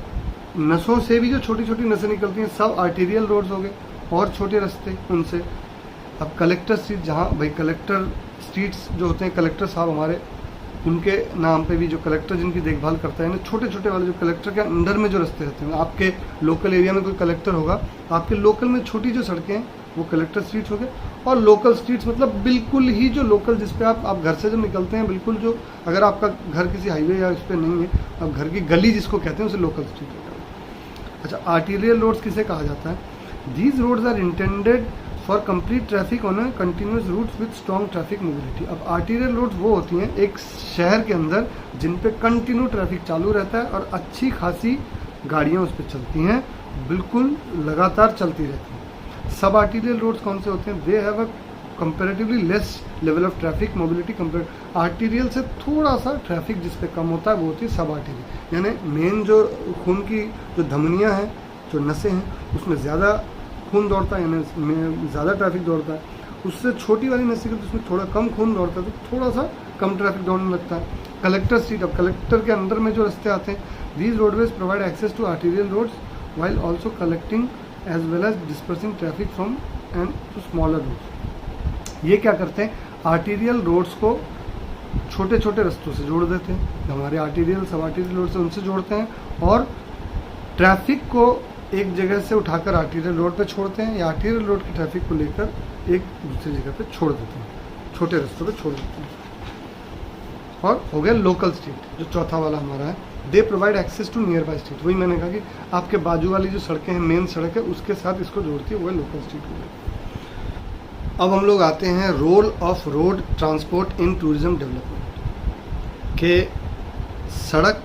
नसों से भी जो छोटी छोटी नसें निकलती हैं, सब आर्टीरियल रोड्स हो गए, और छोटे रास्ते उनसे। अब कलेक्टर स्ट्रीट, जहाँ भाई कलेक्टर स्ट्रीट्स जो होते हैं, कलेक्टर साहब हमारे, उनके नाम पे भी जो कलेक्टर जिनकी देखभाल करता है ना, छोटे छोटे वाले जो कलेक्टर के अंडर में जो रास्ते रहते हैं, आपके लोकल एरिया में कोई कलेक्टर होगा, आपके लोकल में छोटी जो सड़कें हैं वो कलेक्टर स्ट्रीट्स हो गए। और लोकल स्ट्रीट्स मतलब बिल्कुल ही जो लोकल, जिस पे आप घर से जब निकलते हैं, बिल्कुल जो, अगर आपका घर किसी हाईवे या इस पर नहीं है, अब घर की गली जिसको कहते हैं उसे लोकल स्ट्रीट होता है। अच्छा, आर्टीरियल रोड्स किसे कहा जाता है? These roads are intended for complete traffic on a continuous routes with strong traffic mobility. अब आर्टीरियल रोड्स वो होती हैं एक शहर के अंदर जिन पे कंटिन्यू ट्रैफिक चालू रहता है और अच्छी खासी गाड़ियाँ उस पर चलती हैं, बिल्कुल लगातार चलती रहती हैं। सब आर्टीरियल रोड्स कौन से होते हैं? They have a comparatively less level of traffic mobility compare. Arterial से थोड़ा सा ट्रैफिक जिस पे कम होता है वो होती है सब आर्टीरियल। यानी मेन जो खून की जो धमनियाँ हैं, जो नसें हैं, उसमें ज़्यादा खून दौड़ता है, यानी ज़्यादा ट्रैफिक दौड़ता है। उससे छोटी वाली नसें की उसमें थोड़ा कम खून दौड़ता है, तो थोड़ा सा कम ट्रैफिक दौड़ने लगता है। कलेक्टर स्ट्रीट, अब कलेक्टर के अंदर में जो रास्ते आते हैं, these roadways provide access to arterial roads while also collecting as well as dispersing traffic from and to smaller roads. ये क्या करते हैं? आर्टीरियल रोड्स को छोटे छोटे रास्तों से जोड़ देते हैं, हमारे आर्टीरियल सब आर्टीरियल रोड से उनसे जोड़ते हैं, और ट्रैफिक को एक जगह से उठाकर आर्टीरियल रोड पे छोड़ते हैं, या आर्टीरियल रोड की ट्रैफिक को लेकर एक दूसरी जगह पे छोड़ देते हैं, छोटे रास्तों पे छोड़ देते हैं। और हो गया लोकल स्ट्रीट, जो चौथा वाला हमारा है। They provide access to nearby street. वही मैंने कहा कि आपके बाजू वाली जो सड़कें हैं, मेन सड़क है, उसके साथ इसको जोड़ती है, वो है लोकल स्ट्रीट हो गया। अब हम लोग आते हैं role of road transport in tourism development के। सड़क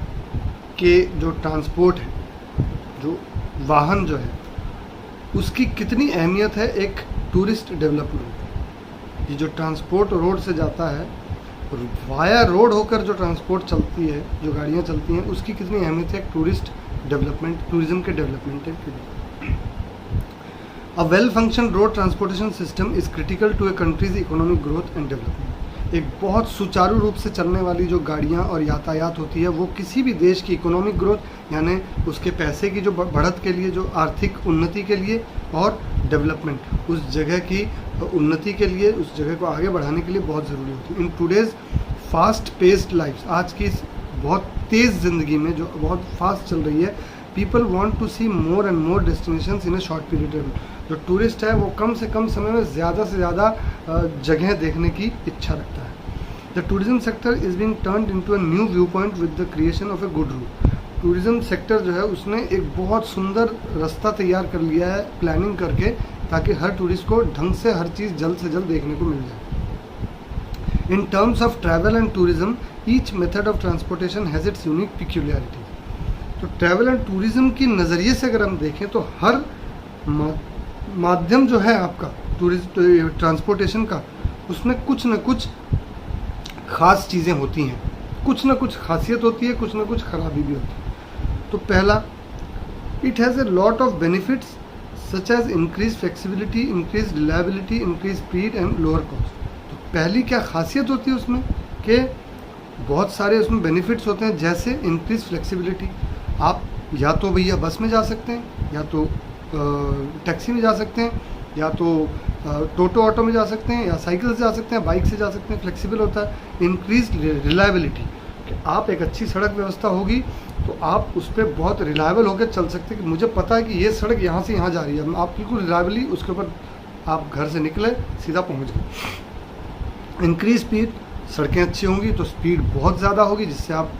के जो ट्रांसपोर्ट है, जो वाहन जो है, उसकी कितनी अहमियत है एक टूरिस्ट डेवलपमेंट। ये जो ट्रांसपोर्ट रोड से जाता है, वाया रोड होकर जो ट्रांसपोर्ट चलती है, जो गाड़ियाँ चलती हैं, उसकी कितनी अहमियत है एक टूरिस्ट डेवलपमेंट, टूरिज्म के डेवलपमेंट के लिए। A well function road transportation system is critical to a country's economic growth and development. एक बहुत सुचारू रूप से चलने वाली जो गाड़ियाँ और यातायात होती है वो किसी भी देश की इकोनॉमिक ग्रोथ यानी उसके पैसे की जो बढ़त के लिए, जो आर्थिक उन्नति के लिए और डेवलपमेंट, उस जगह की उन्नति के लिए, उस जगह को आगे बढ़ाने के लिए बहुत ज़रूरी होती है। In today's fast paced life, आज की इस बहुत तेज़ ज़िंदगी में जो बहुत फास्ट चल रही है, people want to see more and more destinations in a short period time. जो टूरिस्ट है वो कम से कम समय में ज़्यादा से ज़्यादा जगह देखने की इच्छा रखता है। The tourism sector is being turned into a new view point with the creation of a good route. Tourism sector जो है उसने एक बहुत सुंदर रास्ता तैयार कर लिया है प्लानिंग करके, ताकि हर टूरिस्ट को ढंग से हर चीज़ जल्द से जल्द देखने को मिल जाए। In terms of travel and tourism, each method of transportation has its unique peculiarity. तो ट्रैवल एंड टूरिज्म की नज़रिए से अगर हम देखें तो हर माध्यम जो है आपका टूरिस्ट ट्रांसपोर्टेशन का, उसमें कुछ न कुछ ख़ास चीज़ें होती हैं, कुछ न कुछ खासियत होती है, कुछ न कुछ खराबी भी होती है। तो पहला, it has a lot of benefits such as increase flexibility, increase reliability, increase speed and lower cost. तो पहली क्या खासियत होती है उसमें कि बहुत सारे उसमें बेनिफिट्स होते हैं, जैसे इंक्रीज फ्लेक्सिबिलिटी। आप या तो भैया बस में जा सकते हैं, या तो टैक्सी में जा सकते हैं, या तो टोटो ऑटो में जा सकते हैं, या साइकिल से जा सकते हैं, बाइक से जा सकते हैं, फ्लेक्सिबल होता है। इंक्रीज रिलायबिलिटी, कि आप एक अच्छी सड़क व्यवस्था होगी तो आप उस पर बहुत रिलायबल होकर चल सकते हैं कि मुझे पता है कि ये सड़क यहाँ से यहाँ जा रही है, आप बिल्कुल रिलायबली उसके ऊपर आप घर से निकले सीधा पहुँच गए। इंक्रीज स्पीड, सड़कें अच्छी होंगी तो स्पीड बहुत ज़्यादा होगी, जिससे आप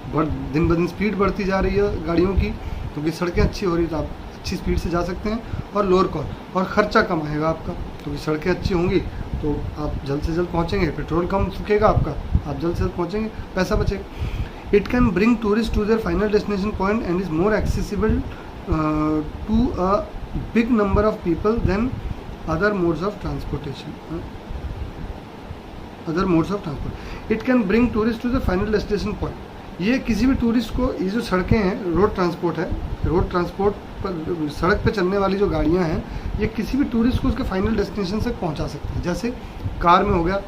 दिन ब दिन स्पीड बढ़ती जा रही है गाड़ियों की, क्योंकि सड़कें अच्छी हो रही है तो आप अच्छी स्पीड से जा सकते हैं। और लोअर कॉस्ट, और ख़र्चा कम आएगा आपका, क्योंकि सड़कें अच्छी होंगी तो आप जल्द से जल्द पहुंचेंगे, पेट्रोल कम फूकेगा आपका, आप जल्द से जल्द पहुंचेंगे, पैसा बचेगा। It can bring tourist to their final destination point and is more accessible to a big number of people than other modes of transportation. It can bring tourist to the final destination point. ये किसी भी tourist को, ये जो सड़कें हैं, road transport है, road transport पर सड़क पे चलने वाली जो गाड़ियां हैं, ये किसी भी टूरिस्ट को उसके फाइनल डेस्टिनेशन तक पहुंचा सकती हैं। जैसे कार में हो गया,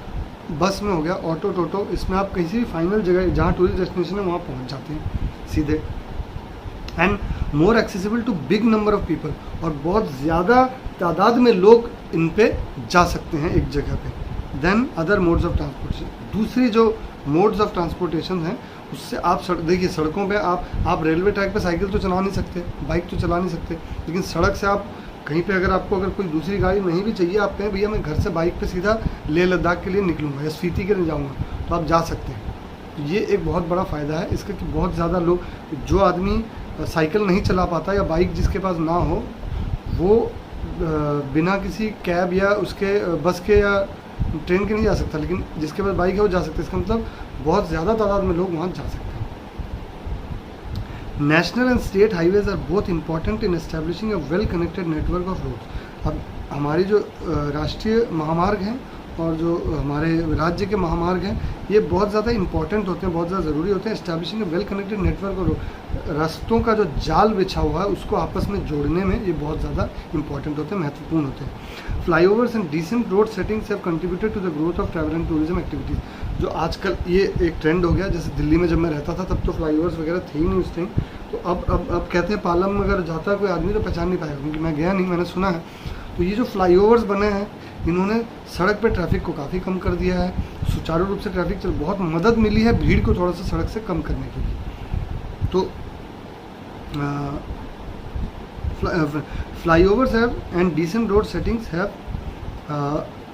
बस में हो गया, ऑटो टोटो, इसमें आप किसी भी फाइनल जगह जहाँ टूरिस्ट डेस्टिनेशन है वहाँ पहुँच जाते हैं सीधे। And more accessible to big number of people, और बहुत ज़्यादा तादाद में लोग इन पे जा सकते हैं एक जगह पे, then other modes of transportation. दूसरी जो मोड्स ऑफ ट्रांसपोर्टेशन हैं उससे आप देखिए, सड़कों पे आप रेलवे ट्रैक पे साइकिल तो चला नहीं सकते, बाइक तो चला नहीं सकते, लेकिन सड़क से आप कहीं पे अगर कोई दूसरी गाड़ी नहीं भी चाहिए, आप कहें भैया मैं घर से बाइक पे सीधा लेह लद्दाख के लिए निकलूँगा या स्पीति के लिए जाऊँगा, तो आप जा सकते हैं। तो ये एक बहुत बड़ा फ़ायदा है इसका कि बहुत ज़्यादा लोग, जो आदमी साइकिल नहीं चला पाता या बाइक जिसके पास ना हो, वो बिना किसी कैब या उसके बस के या ट्रेन के नहीं जा सकता, लेकिन जिसके पास बाइक है वो जा सकता है। इसका मतलब बहुत ज़्यादा तादाद में लोग वहाँ जा सकते हैं। National and state highways are both important in establishing a well connected network of roads. अब हमारी जो राष्ट्रीय महामार्ग हैं और जो हमारे राज्य के महामार्ग हैं, ये बहुत ज़्यादा इंपॉर्टेंट होते हैं, बहुत ज़्यादा ज़रूरी होते हैं। एस्टैब्लिशिंग वेल कनेक्टेड नेटवर्क और रास्तों का जो जाल बिछा हुआ है उसको आपस में जोड़ने में ये बहुत ज़्यादा इंपॉर्टेंट होते हैं, महत्वपूर्ण होते हैं। Flyovers and decent road settings have contributed to the growth of travel and tourism activities. जो आजकल ये एक ट्रेंड हो गया, जैसे दिल्ली में जब मैं रहता था तब तो फ्लाईओवर्स वगैरह थे ही नहीं उस टाइम, तो अब कहते हैं पालम में अगर जाता है कोई आदमी तो पहचान नहीं पाएगा, क्योंकि मैं गया नहीं, मैंने सुना है। तो ये जो फ्लाईओवर्स बने हैं, इन्होंने सड़क पे ट्रैफिक को काफ़ी कम कर दिया है, सुचारू रूप से ट्रैफिक चल, बहुत मदद मिली है भीड़ को थोड़ा सा सड़क से कम करने के लिए। तो flyovers have and decent road settings have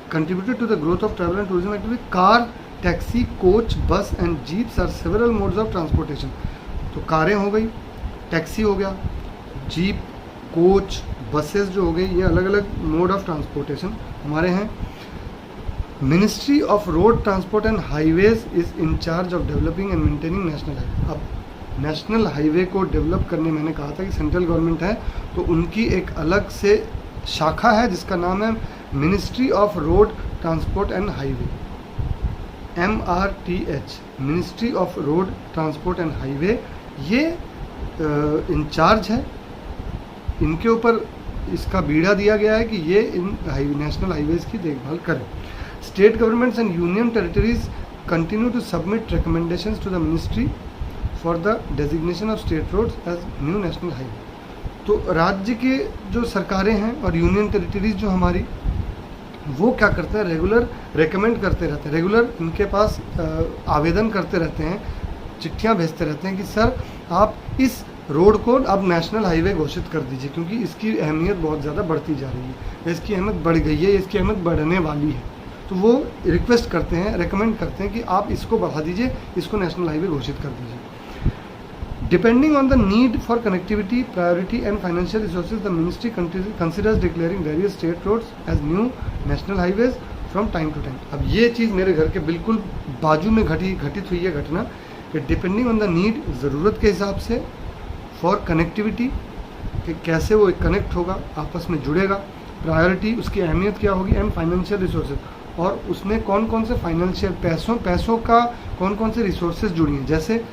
contributed to the growth of travel and tourism activity. Car, taxi, coach, bus and jeeps are several modes of transportation. तो कारें हो गई, टैक्सी हो गया, जीप, कोच, बसेस जो हो गई, ये अलग अलग मोड ऑफ ट्रांसपोर्टेशन हमारे हैं। Ministry of road transport and highways is in charge of developing and maintaining national highway. अब नेशनल हाईवे को डेवलप करने, मैंने कहा था कि सेंट्रल गवर्नमेंट है, तो उनकी एक अलग से शाखा है जिसका नाम है ministry of road transport and highway, MRTH, ministry of road transport and highway. ये इंचार्ज है, इनके ऊपर इसका बीड़ा दिया गया है कि ये इन नेशनल हाईवेज़ की देखभाल करें। State governments and union territories continue to submit recommendations to the ministry for the designation of state roads as new national highway. तो राज्य के जो सरकारें हैं और यूनियन टेरिटरीज जो हमारी, वो क्या करते हैं, रेगुलर रेकमेंड करते रहते हैं, रेगुलर इनके पास आवेदन करते रहते हैं, चिट्ठियां भेजते रहते हैं कि सर आप इस रोड को अब नेशनल हाईवे घोषित कर दीजिए, क्योंकि इसकी अहमियत बहुत ज़्यादा बढ़ती जा रही है, इसकी अहमियत बढ़ गई है, इसकी अहमियत बढ़ने वाली है। तो वो रिक्वेस्ट करते हैं, रेकमेंड करते हैं कि आप इसको बढ़ा दीजिए, इसको नेशनल हाईवे घोषित कर दीजिए। Depending on the need for connectivity, priority and financial resources, the ministry considers declaring various state roads as new national highways from time to time. अब ये चीज़ मेरे घर के बिल्कुल बाजू में घटित हुई है घटना कि डिपेंडिंग ऑन द नीड, ज़रूरत के हिसाब से, फॉर कनेक्टिविटी कि कैसे वो कनेक्ट होगा, आपस में जुड़ेगा, प्रायोरिटी उसकी अहमियत क्या होगी, एंड फाइनेंशियल रिसोर्सेज, और उसमें कौन कौन से फाइनेंशियल पैसों का कौन कौन से रिसोर्सेज जुड़ी हैं। जैसे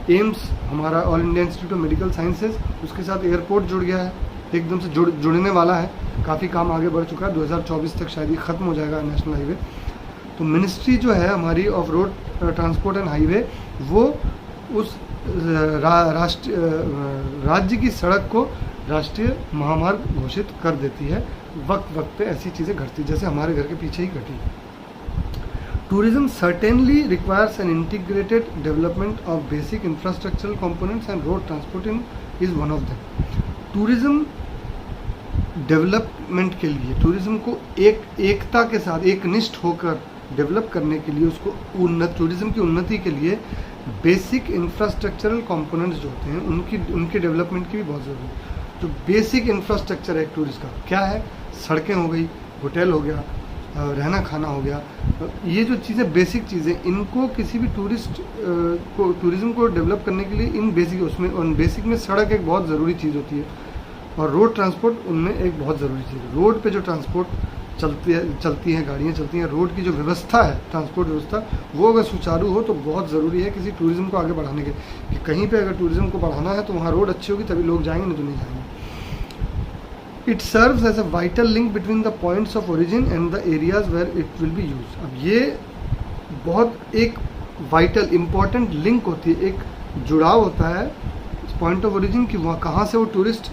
एम्स हमारा all India institute of medical sciences, उसके साथ एयरपोर्ट जुड़ गया है, एकदम से जुड़ने वाला है, काफ़ी काम आगे बढ़ चुका है, 2024 तक शायद ये ख़त्म हो जाएगा नेशनल हाईवे। तो मिनिस्ट्री जो है हमारी of road transport and highway, वो उस राज्य की सड़क को राष्ट्रीय महामार्ग घोषित कर देती है। वक्त वक्त पे ऐसी चीज़ें घटती, जैसे हमारे घर के पीछे ही घटी। Tourism certainly requires an integrated development of basic infrastructural components and road transporting is one of them. Tourism development के लिए, टूरिज्म को एकता के साथ एकनिष्ठ होकर डेवलप करने के लिए, उसको टूरिज्म की उन्नति के लिए बेसिक इंफ्रास्ट्रक्चरल कंपोनेंट्स जो होते हैं उनके डेवलपमेंट की भी बहुत ज़रूरी है। जो बेसिक इंफ्रास्ट्रक्चर है एक टूरिस्ट का क्या है, सड़कें हो गई, होटल हो गया, रहना खाना हो गया, ये जो चीज़ें बेसिक चीज़ें, इनको किसी भी टूरिज्म को डेवलप करने के लिए इन बेसिक, उसमें उन बेसिक में सड़क एक बहुत ज़रूरी चीज़ होती है, और रोड ट्रांसपोर्ट उनमें एक बहुत ज़रूरी चीज़ है। रोड पे जो ट्रांसपोर्ट चलती हैं, गाड़ियाँ चलती हैं, रोड की जो व्यवस्था है, ट्रांसपोर्ट व्यवस्था, वो अगर सुचारू हो तो बहुत ज़रूरी है किसी टूरिज्म को आगे बढ़ाने के, कि कहीं पे अगर टूरिज्म को बढ़ाना है तो वहाँ रोड अच्छी होगी तभी लोग जाएंगे, नहीं तो नहीं जाएंगे। It serves as a vital link between the points of origin and the areas where it will be used. अब ये बहुत एक वाइटल इम्पॉर्टेंट लिंक होती है, एक जुड़ाव होता है पॉइंट ऑफ ओरिजिन की, वहाँ कहाँ से वो टूरिस्ट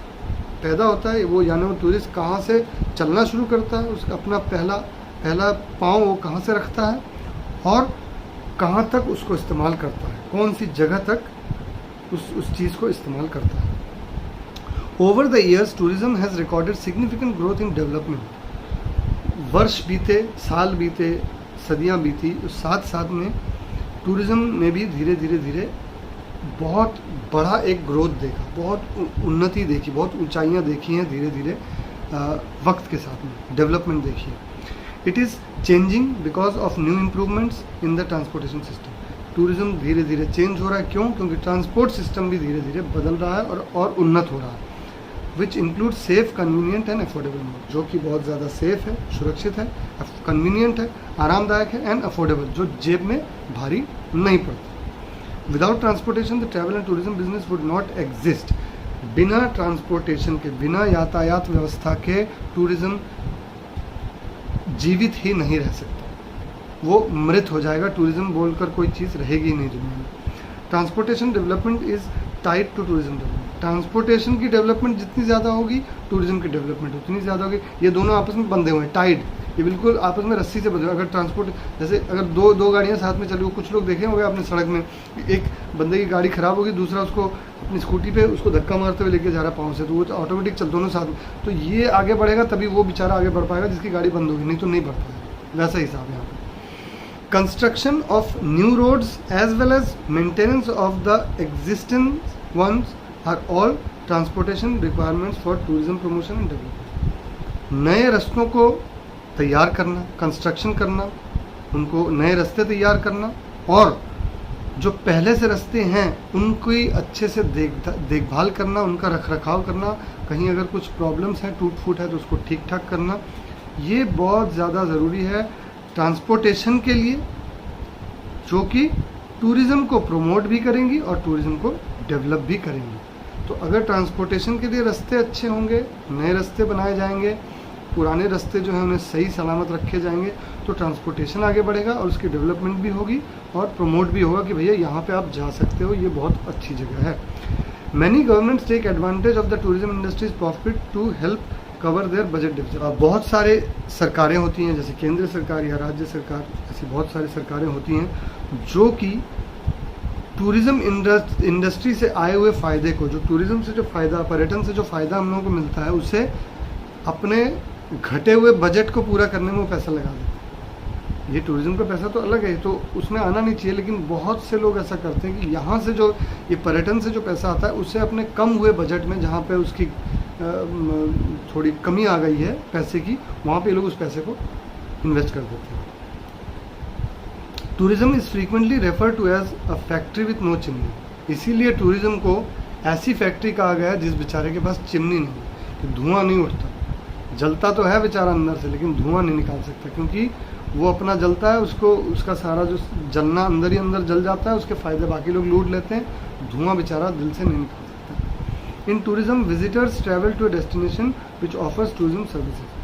पैदा होता है, वो यानी वो टूरिस्ट कहाँ से चलना शुरू करता है, उसका अपना पहला पाँव वो कहाँ से रखता है और कहाँ तक उसको इस्तेमाल करता है, कौन सी जगह तक उस चीज़ को इस्तेमाल करता है। Over the years, tourism has recorded significant growth in development. वर्ष बीते, साल बीते, सदियाँ बीती, उस साथ में टूरिज़्म ने भी धीरे धीरे बहुत बड़ा एक ग्रोथ देखा, बहुत उन्नति देखी, बहुत ऊंचाइयाँ देखी हैं धीरे धीरे वक्त के साथ में, डेवलपमेंट देखी है। It is changing because of new improvements in the transportation system. Tourism धीरे धीरे चेंज हो रहा है, क्यों? क्योंकि ट्रांसपोर्ट सिस्टम भी धीरे धीरे बदल रहा है और उन्नत हो रहा है। Which include safe, convenient and affordable mode, जो कि बहुत ज़्यादा सेफ है, सुरक्षित है, कन्वीनियंट है, आरामदायक है, एंड अफोर्डेबल, जो जेब में भारी नहीं पड़ती। Without transportation the travel and tourism business would not exist. बिना ट्रांसपोर्टेशन के, बिना यातायात व्यवस्था के टूरिज्म जीवित ही नहीं रह सकता, वो मृत हो जाएगा। टूरिज्म बोलकर कोई चीज़ रहेगी नहीं दुनिया में। Transportation development is tied to tourism development. Transportation की डेवलपमेंट जितनी ज़्यादा होगी, टूरिज्म की डेवलपमेंट उतनी ज़्यादा होगी। ये दोनों आपस में बंधे हुए हैं, टाइड, ये बिल्कुल आपस में रस्सी से बंधे हुए। अगर ट्रांसपोर्ट, जैसे अगर दो गाड़ियाँ साथ में चली, कुछ लोग देखे होंगे आपने सड़क में, एक बंदे की गाड़ी ख़राब होगी, दूसरा उसको अपनी स्कूटी पे उसको धक्का मारते हुए लेके जा रहा पाँव से, तो वो ऑटोमेटिक चल, दोनों साथ में, तो ये आगे बढ़ेगा तभी वो बेचारा आगे बढ़ पाएगा जिसकी गाड़ी बंद होगी, नहीं तो नहीं बढ़ पाएगा। वैसा हिसाब है यहाँ पर। Construction of new roads as well as maintenance of the existing ones are all transportation requirements for tourism promotion and development. नए रास्तों को तैयार करना, कंस्ट्रक्शन करना, उनको नए रास्ते तैयार करना, और जो पहले से रास्ते हैं उनकी अच्छे से देखभाल करना, उनका रखरखाव करना, कहीं अगर कुछ प्रॉब्लम्स हैं, टूट फूट है तो उसको ठीक ठाक करना, ये बहुत ज़्यादा ज़रूरी है ट्रांसपोर्टेशन के लिए, जो कि टूरिज़्म को प्रमोट भी करेंगी और टूरिज़्म को डेवलप भी करेंगी। तो अगर ट्रांसपोर्टेशन के लिए रास्ते अच्छे होंगे, नए रास्ते बनाए जाएंगे, पुराने रास्ते जो हैं उन्हें सही सलामत रखे जाएंगे तो ट्रांसपोर्टेशन आगे बढ़ेगा और उसकी डेवलपमेंट भी होगी और प्रमोट भी होगा कि भैया यहाँ पे आप जा सकते हो, ये बहुत अच्छी जगह है। Many governments take advantage of the tourism industry's profit to help cover their budget deficit. बहुत सारे सरकारें होती हैं, जैसे केंद्र सरकार या राज्य सरकार, ऐसी बहुत सारी सरकारें होती हैं जो कि टूरिज्म इंडस्ट्री से आए हुए फ़ायदे को, जो टूरिज्म से जो फ़ायदा, पर्यटन से जो फ़ायदा हम लोगों को मिलता है, उसे अपने घटे हुए बजट को पूरा करने में वो पैसा लगा देते हैं। ये टूरिज्म का पैसा तो अलग है, तो उसमें आना नहीं चाहिए, लेकिन बहुत से लोग ऐसा करते हैं कि यहाँ से जो ये पर्यटन से जो पैसा आता है उसे अपने कम हुए बजट में, जहाँ पे उसकी थोड़ी कमी आ गई है पैसे की, वहाँ पे लोग उस पैसे को इन्वेस्ट कर देते हैं। Tourism is frequently refer to as a factory with no chimney. इसीलिए टूरिज्म को ऐसी फैक्ट्री कहा गया है जिस बेचारे के पास चिमनी नहीं, कि धुआं नहीं उठता। जलता तो है बेचारा अंदर से, लेकिन धुआं नहीं निकाल सकता, क्योंकि वो अपना जलता है, उसको उसका सारा जो जलना अंदर ही अंदर जल जाता है, उसके फ़ायदे बाकी लोग लूट लेते हैं, धुआं बेचारा दिल से नहीं निकाल सकता। In tourism visitors travel to a destination which offers tourism services.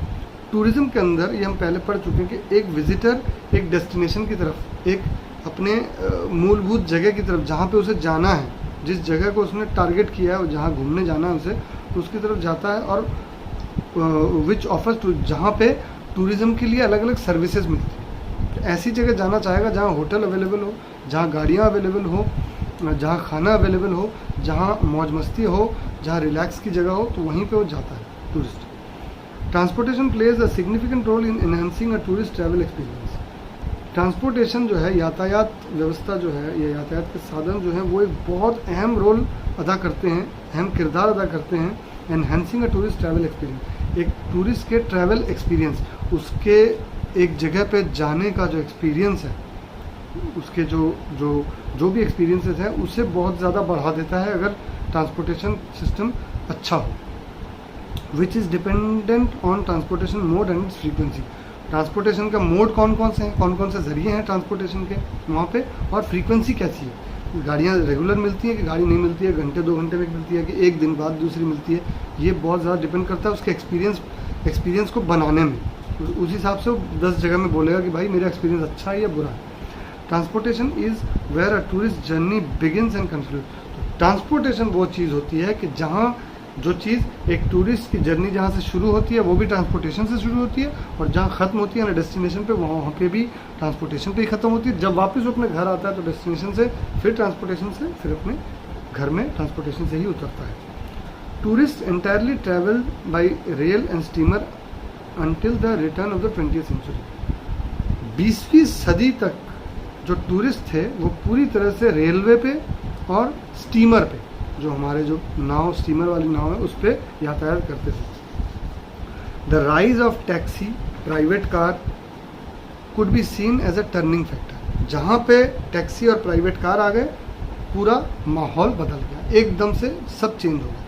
Tourism के अंदर, ये हम पहले पढ़ चुके हैं कि एक विजिटर एक डेस्टिनेशन की तरफ, एक अपने मूलभूत जगह की तरफ, जहाँ पे उसे जाना है, जिस जगह को उसने टारगेट किया है, जहाँ घूमने जाना है उसे, उसकी तरफ जाता है, और विच ऑफर्स टू, जहाँ पे टूरिज्म के लिए अलग अलग सर्विसेज मिलती है। तो ऐसी जगह जाना चाहेगा जहाँ होटल अवेलेबल हो, जहाँ गाड़ियाँ अवेलेबल हो, जहाँ खाना अवेलेबल हो, जहाँ मौज मस्ती हो, जहाँ रिलैक्स की जगह हो, तो वहीं पे वो जाता है tourist. Transportation plays a significant role in enhancing a tourist travel experience. Transportation जो है, यातायात व्यवस्था जो है, या यातायात के साधन जो हैं, वो एक बहुत अहम रोल अदा करते हैं, अहम किरदार अदा करते हैं enhancing a tourist travel experience. एक टूरिस्ट के ट्रैवल एक्सपीरियंस, उसके एक जगह पे जाने का जो एक्सपीरियंस है, उसके जो भी एक्सपीरियंसेस है, उसे बहुत ज़्यादा बढ़ा देता है अगर ट्रांसपोर्टेशन सिस्टम अच्छा हो। Which is dependent on transportation mode and it's frequency. Transportation का मोड कौन कौन से हैं, कौन कौन से ज़रिए हैं ट्रांसपोर्टेशन के वहाँ पे, और फ्रीक्वेंसी कैसी है, गाड़ियाँ रेगुलर मिलती हैं कि गाड़ी नहीं मिलती है, घंटे 2 घंटे में मिलती है कि एक दिन बाद दूसरी मिलती है, ये बहुत ज़्यादा डिपेंड करता है उसके एक्सपीरियंस को बनाने में। उस हिसाब से वो 10 जगह में बोलेगा कि भाई मेरा एक्सपीरियंस अच्छा है या बुरा है। Transportation is where a tourist journey begins and conclude. Transportation वो चीज़ होती है कि जहाँ जो चीज़ एक टूरिस्ट की जर्नी जहाँ से शुरू होती है वो भी ट्रांसपोर्टेशन से शुरू होती है, और जहाँ ख़त्म होती है ना डेस्टिनेशन पे, वहाँ पे भी ट्रांसपोर्टेशन पे ही ख़त्म होती है। जब वापस वो अपने घर आता है तो डेस्टिनेशन से, फिर ट्रांसपोर्टेशन से, फिर अपने घर में ट्रांसपोर्टेशन से ही उतरता है। Tourist entirely travel by rail and steamer until the return of the 20th century. 20वीं सदी तक जो टूरिस्ट थे वो पूरी तरह से रेलवे पे और स्टीमर पे, जो हमारे जो नाव, स्टीमर वाली नाव है, उस पर यातायात करते थे। The rise of taxi, private car could be seen as a turning factor. जहाँ पे टैक्सी और प्राइवेट कार आ गए, पूरा माहौल बदल गया, एकदम से सब चेंज हो गया।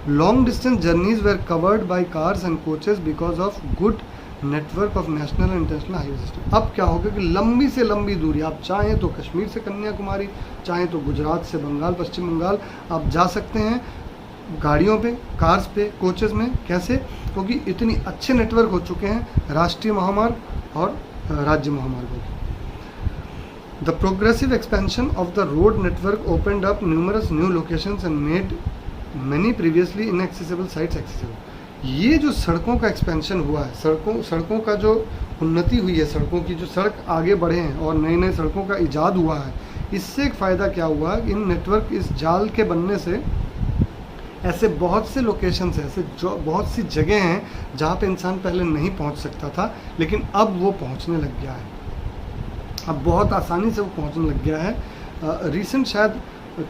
Long distance journeys were covered by cars and coaches because of good network of national and international highway system. अब क्या होगा कि लंबी से लंबी दूरी, आप चाहें तो कश्मीर से कन्याकुमारी, चाहें तो गुजरात से बंगाल, पश्चिम बंगाल, आप जा सकते हैं गाड़ियों पे, कार्स पे, कोचेस में। कैसे? क्योंकि इतनी अच्छे नेटवर्क हो चुके हैं राष्ट्रीय महामार्ग और राज्य महामार्गों के। The progressive expansion of the road network opened up numerous new locations and made many previously inaccessible sites accessible. ये जो सड़कों का एक्सपेंशन हुआ है, सड़कों का जो उन्नति हुई है, सड़कों की जो सड़क आगे बढ़े हैं और नई नई सड़कों का इजाद हुआ है, इससे एक फ़ायदा क्या हुआ, इन नेटवर्क, इस जाल के बनने से ऐसे बहुत से लोकेशंस हैं, ऐसे जो बहुत सी जगह हैं जहाँ पे इंसान पहले नहीं पहुँच सकता था, लेकिन अब वो पहुँचने लग गया है, अब बहुत आसानी से वो पहुँचने लग गया है। रिसेंट शायद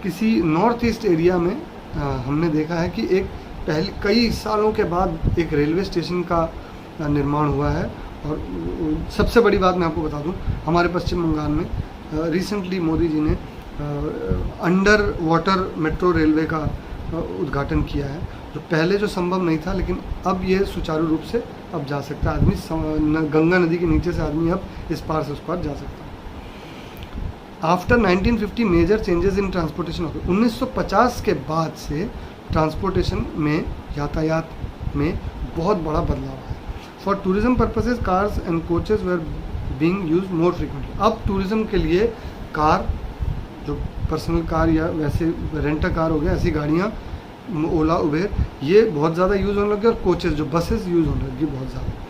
किसी नॉर्थ ईस्ट एरिया में हमने देखा है कि एक पहले कई सालों के बाद एक रेलवे स्टेशन का निर्माण हुआ है। और सबसे बड़ी बात मैं आपको बता दूं, हमारे पश्चिम बंगाल में रिसेंटली मोदी जी ने अंडर वाटर मेट्रो रेलवे का उद्घाटन किया है, जो पहले जो संभव नहीं था, लेकिन अब ये सुचारू रूप से अब जा सकता है आदमी, गंगा नदी के नीचे से आदमी अब इस पार से उस पार जा सकता है। After 1950 major changes in transportation हो गए। 1950 के बाद से ट्रांसपोर्टेशन में, यातायात में बहुत बड़ा बदलाव है। For tourism purposes cars and coaches were being use more frequently. अब टूरिज्म के लिए कार, जो पर्सनल कार या वैसे रेंटर कार हो गया, ऐसी गाड़ियाँ ओला उबेर, ये बहुत ज़्यादा यूज़ होने लगे, और कोचेज जो बसेस यूज़ होने लगी बहुत ज़्यादा।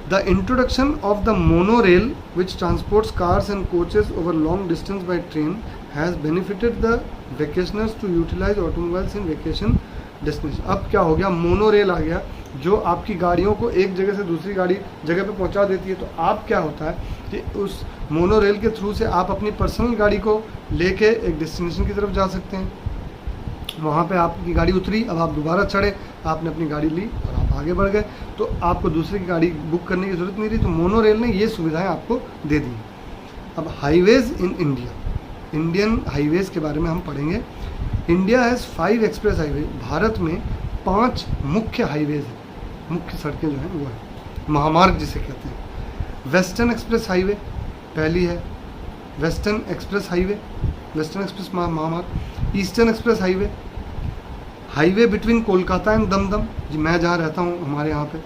The introduction of the monorail, which transports cars and coaches over long distance by train, has benefited the vacationers to utilize automobiles in vacation destination। अब क्या हो गया, मोनोरेल आ गया जो आपकी गाड़ियों को एक जगह से दूसरी जगह पे पहुंचा देती है। तो आप क्या होता है कि उस मोनोरेल के थ्रू से आप अपनी पर्सनल गाड़ी को लेके एक डेस्टिनेशन की तरफ जा सकते हैं। वहाँ पे आपकी गाड़ी उतरी, अब आप दोबारा चढ़े, आपने अपनी गाड़ी ली और आप आगे बढ़ गए, तो आपको दूसरे की गाड़ी बुक करने की ज़रूरत नहीं रही। तो मोनोरेल ने ये सुविधाएं आपको दे दी। अब highways in India, Indian highways के बारे में हम पढ़ेंगे। India has 5 express highway. Bharat में 5 मुख्य हाईवेज़ हैं, मुख्य सड़कें जो हैं वो है महामार्ग जिसे कहते हैं। वेस्टर्न एक्सप्रेस हाईवे पहली है, western express highway, western express महामार्ग। Eastern express highway, highway between Kolkata and Dumdum, जी मैं जहाँ रहता हूँ हमारे यहाँ पे।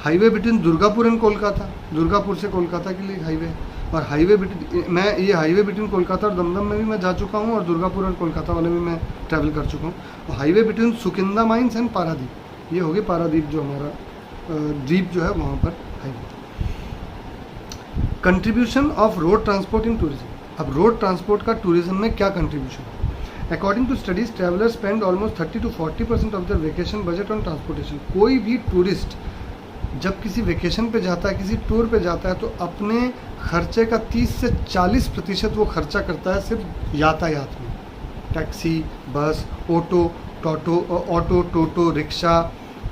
Highway between Durgapur and Kolkata, Durgapur से कोलकाता के लिए हाईवे है। और हाईवे बिटवीन, मैं ये हाईवे बिटवीन कोलकाता और दमदम में भी मैं जा चुका हूँ, और दुर्गापुर और कोलकाता वाले में मैं ट्रैवल कर चुका हूँ। और highway between Sukinda mines and Paradip, ये हो गई पारादीप जो हमारा द्वीप जो है वहाँ पर highway. Contribution of road transport in tourism. अब रोड ट्रांसपोर्ट का टूरिज्म में क्या कंट्रीब्यूशन है? According to studies, travellers spend almost 30 to 40% of their vacation budget on transportation. कोई भी टूरिस्ट जब किसी वेकेशन पे जाता है, किसी टूर पे जाता है, तो अपने खर्चे का 30 से 40% वो खर्चा करता है सिर्फ यातायात में। टैक्सी, बस, ऑटो, टोटो, रिक्शा,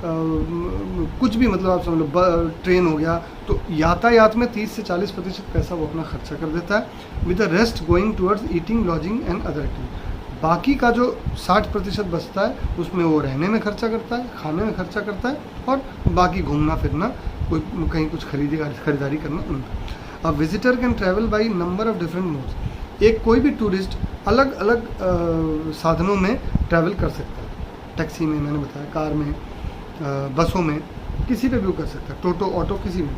कुछ भी, मतलब आप समझ लो, ट्रेन हो गया। तो यातायात में 30 से 40% पैसा वो अपना खर्चा कर देता है, with the rest going towards eating, lodging and other activity. बाकी का जो 60% बचता है उसमें वो रहने में खर्चा करता है, खाने में खर्चा करता है, और बाकी घूमना फिरना, कोई कहीं कुछ खरीदारी करना उनका। अब visitor can travel by number of different modes. एक कोई भी टूरिस्ट अलग अलग साधनों में ट्रैवल कर सकता है। टैक्सी में मैंने बताया, कार में, बसों में, किसी पे भी कर सकता है, टोटो, ऑटो, किसी में।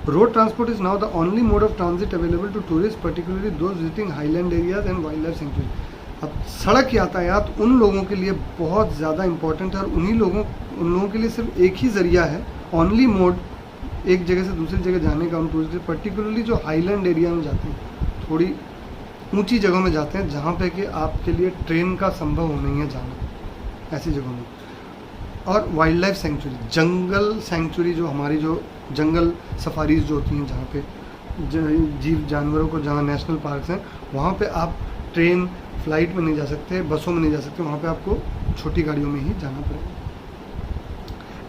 Road transport is now the only mode of transit available to tourist, particularly those visiting highland areas and wild life sanctuary. अब सड़क यातायात उन लोगों के लिए बहुत ज़्यादा इंपॉर्टेंट है, और उन लोगों के लिए सिर्फ एक ही ज़रिया है, ओनली मोड, एक जगह से दूसरी जगह जाने का उन टूरिस्ट, पर्टिकुलरली जो हाईलैंड एरिया में जाते हैं, थोड़ी ऊंची जगहों में जाते हैं, जहाँ पे कि आपके लिए ट्रेन का संभव नहीं है जाना, ऐसी जगहों में। और वाइल्ड लाइफ सेंचुरी, जंगल सेंचुरी, जो हमारी जो जंगल सफारीज जो होती हैं, जहाँ पे जीव जानवरों को, जहाँ नेशनल पार्क्स हैं, वहाँ पे आप ट्रेन, फ्लाइट में नहीं जा सकते, बसों में नहीं जा सकते, वहाँ पे आपको छोटी गाड़ियों में ही जाना पड़ेगा।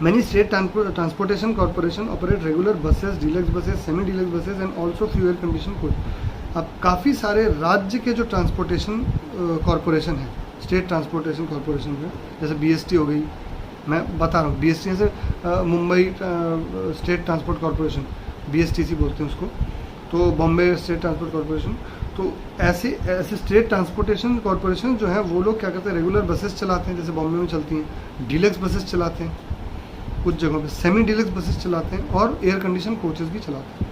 Many state transportation corporation operate regular buses, deluxe buses, semi deluxe buses and also few air condition coach. अब काफ़ी सारे राज्य के जो ट्रांसपोर्टेशन कॉर्पोरेशन है, स्टेट ट्रांसपोर्टेशन कॉर्पोरेशन है, जैसे BST हो गई, मैं बता रहा हूँ, BST जैसे Mumbai state transport corporation, BSTC बोलते हैं उसको, तो बॉम्बे स्टेट ट्रांसपोर्ट कॉर्पोरेशन। तो ऐसे स्टेट ट्रांसपोर्टेशन कॉर्पोरेशन जो है वो लोग क्या करते हैं, रेगुलर बसेस चलाते हैं, जैसे बॉम्बे में चलती हैं, डीलक्स बसेस चलाते हैं, कुछ जगहों पे सेमी डीलक्स बसेस चलाते हैं, और एयर कंडीशन कोचेस भी चलाते हैं,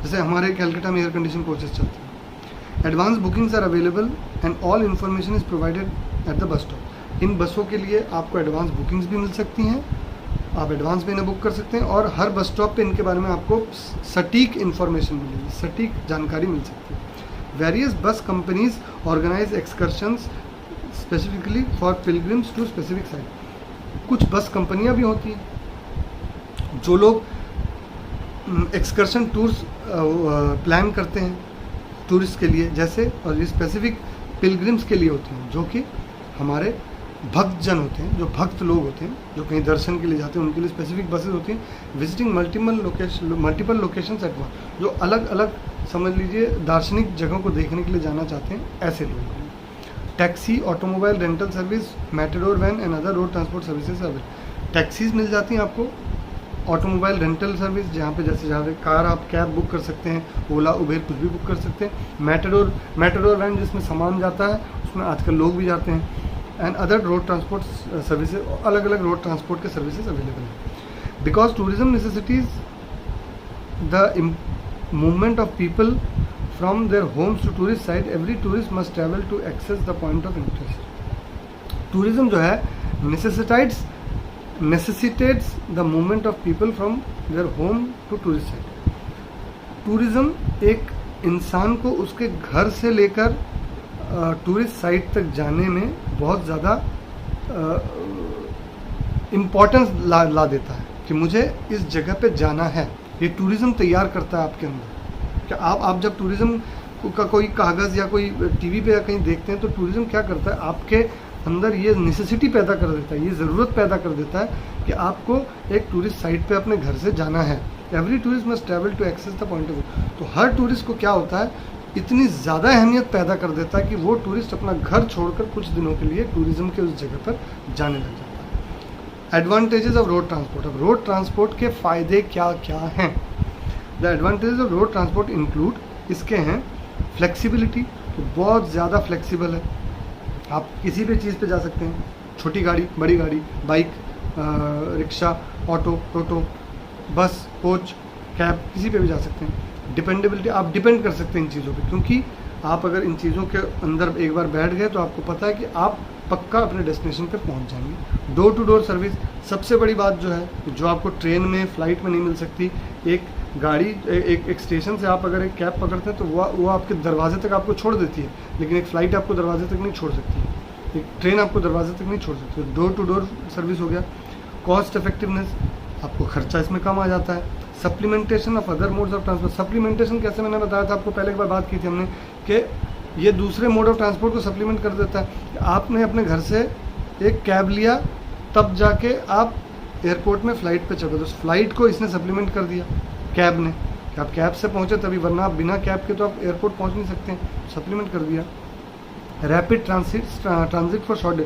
जैसे हमारे कैलकाटा में एयर कंडीशन कोचेस चलते हैं। Advance bookings are available and all information is provided at the bus stop. इन बसों के लिए आपको एडवांस बुकिंग्स भी मिल सकती हैं, आप एडवांस में इन्हें बुक कर सकते हैं, और हर बस स्टॉप पे इनके बारे में आपको सटीक इन्फॉर्मेशन मिलेगी, सटीक जानकारी मिल सकती है। Various bus companies organise excursions specifically for pilgrims to specific site. कुछ बस कंपनियां भी होती हैं जो लोग एक्सकर्शन टूर्स प्लान करते हैं टूरिस्ट के लिए, जैसे, और ये स्पेसिफिक पिलग्रिम्स के लिए होती हैं, जो कि हमारे भक्तजन होते हैं, जो भक्त लोग होते हैं, जो कहीं दर्शन के लिए जाते हैं, उनके लिए स्पेसिफिक बसेस होती हैं। Visiting multiple location at once, जो अलग अलग, समझ लीजिए, दार्शनिक जगहों को देखने के लिए जाना चाहते हैं, ऐसे लोगों के लिए। Taxi, automobile rental service, Matador van and other road transport services available. Taxis मिल जाती हैं आपको, ऑटोमोबाइल रेंटल सर्विस, जहाँ पे कार आप कैब बुक कर सकते हैं, ओला उबेर कुछ भी बुक कर सकते हैं। मेटाडोर वैन जिसमें सामान जाता है, उसमें आजकल लोग भी जाते हैं। And other road transport services, अलग अलग रोड ट्रांसपोर्ट के सर्विसेज अवेलेबल हैं। Because tourism necessitates the movement of people from their homes to tourist site, every tourist must travel to access the point of interest. Tourism जो है necessitates the movement of people from their home to tourist site. Tourism एक इंसान को उसके घर से लेकर tourist site तक जाने में बहुत ज़्यादा इम्पोर्टेंस ला देता है कि मुझे इस जगह पे जाना है. ये टूरिज्म तैयार करता है आपके अंदर. कि आप जब टूरिज्म का कोई कागज़ या कोई टीवी पे या कहीं देखते हैं तो टूरिज्म क्या करता है, आपके अंदर ये नेसेसिटी पैदा कर देता है, ये ज़रूरत पैदा कर देता है कि आपको एक टूरिस्ट साइट पे अपने घर से जाना है. Every tourist must travel to access the point of view. तो हर टूरिस्ट को क्या होता है, इतनी ज़्यादा अहमियत पैदा कर देता है कि वो टूरिस्ट अपना घर छोड़कर कुछ दिनों के लिए टूरिज्म के उस जगह पर जाने लग जाता है. Advantages of road transport. अब रोड ट्रांसपोर्ट के फ़ायदे क्या क्या हैं? The advantages of road transport include, इसके हैं फ्लेक्सिबिलिटी. तो बहुत ज़्यादा फ्लेक्सिबल है, आप किसी भी चीज़ पे जा सकते हैं, छोटी गाड़ी, बड़ी गाड़ी, बाइक, रिक्शा, ऑटो, टोटो, बस, कोच, कैब, किसी पे भी जा सकते हैं. डिपेंडेबिलिटी, आप डिपेंड कर सकते हैं इन चीज़ों पे, क्योंकि आप अगर इन चीज़ों के अंदर एक बार बैठ गए तो आपको पता है कि आप पक्का अपने डेस्टिनेशन पे पहुंच जाएंगे. डोर टू डोर सर्विस, सबसे बड़ी बात जो है, जो आपको ट्रेन में, फ्लाइट में नहीं मिल सकती. एक गाड़ी एक स्टेशन से आप अगर एक कैब पकड़ते हैं तो वो आपके दरवाजे तक आपको छोड़ देती है, लेकिन एक फ़्लाइट आपको दरवाजे तक नहीं छोड़ सकती है, एक ट्रेन आपको दरवाजे तक नहीं छोड़ सकती. डोर टू डोर सर्विस हो गया. कॉस्ट इफेक्टिवनेस, आपको खर्चा इसमें कम आ जाता है. Supplementation of other modes of transport. Supplementation कैसे, मैंने बताया था आपको पहले एक बार बात की थी हमने कि ये दूसरे मोड ऑफ ट्रांसपोर्ट को सप्लीमेंट कर देता है. आपने अपने घर से एक कैब लिया, तब जाके आप एयरपोर्ट में फ़्लाइट पे चढ़े, तो उस फ्लाइट को इसने सप्लीमेंट कर दिया कैब ने, कि आप कैब से पहुँचे तभी, वरना आप बिना कैब के तो आप एयरपोर्ट पहुँच नहीं सकते. सप्लीमेंट कर दिया. रैपिड ट्रांजिट फॉर शॉर्ट,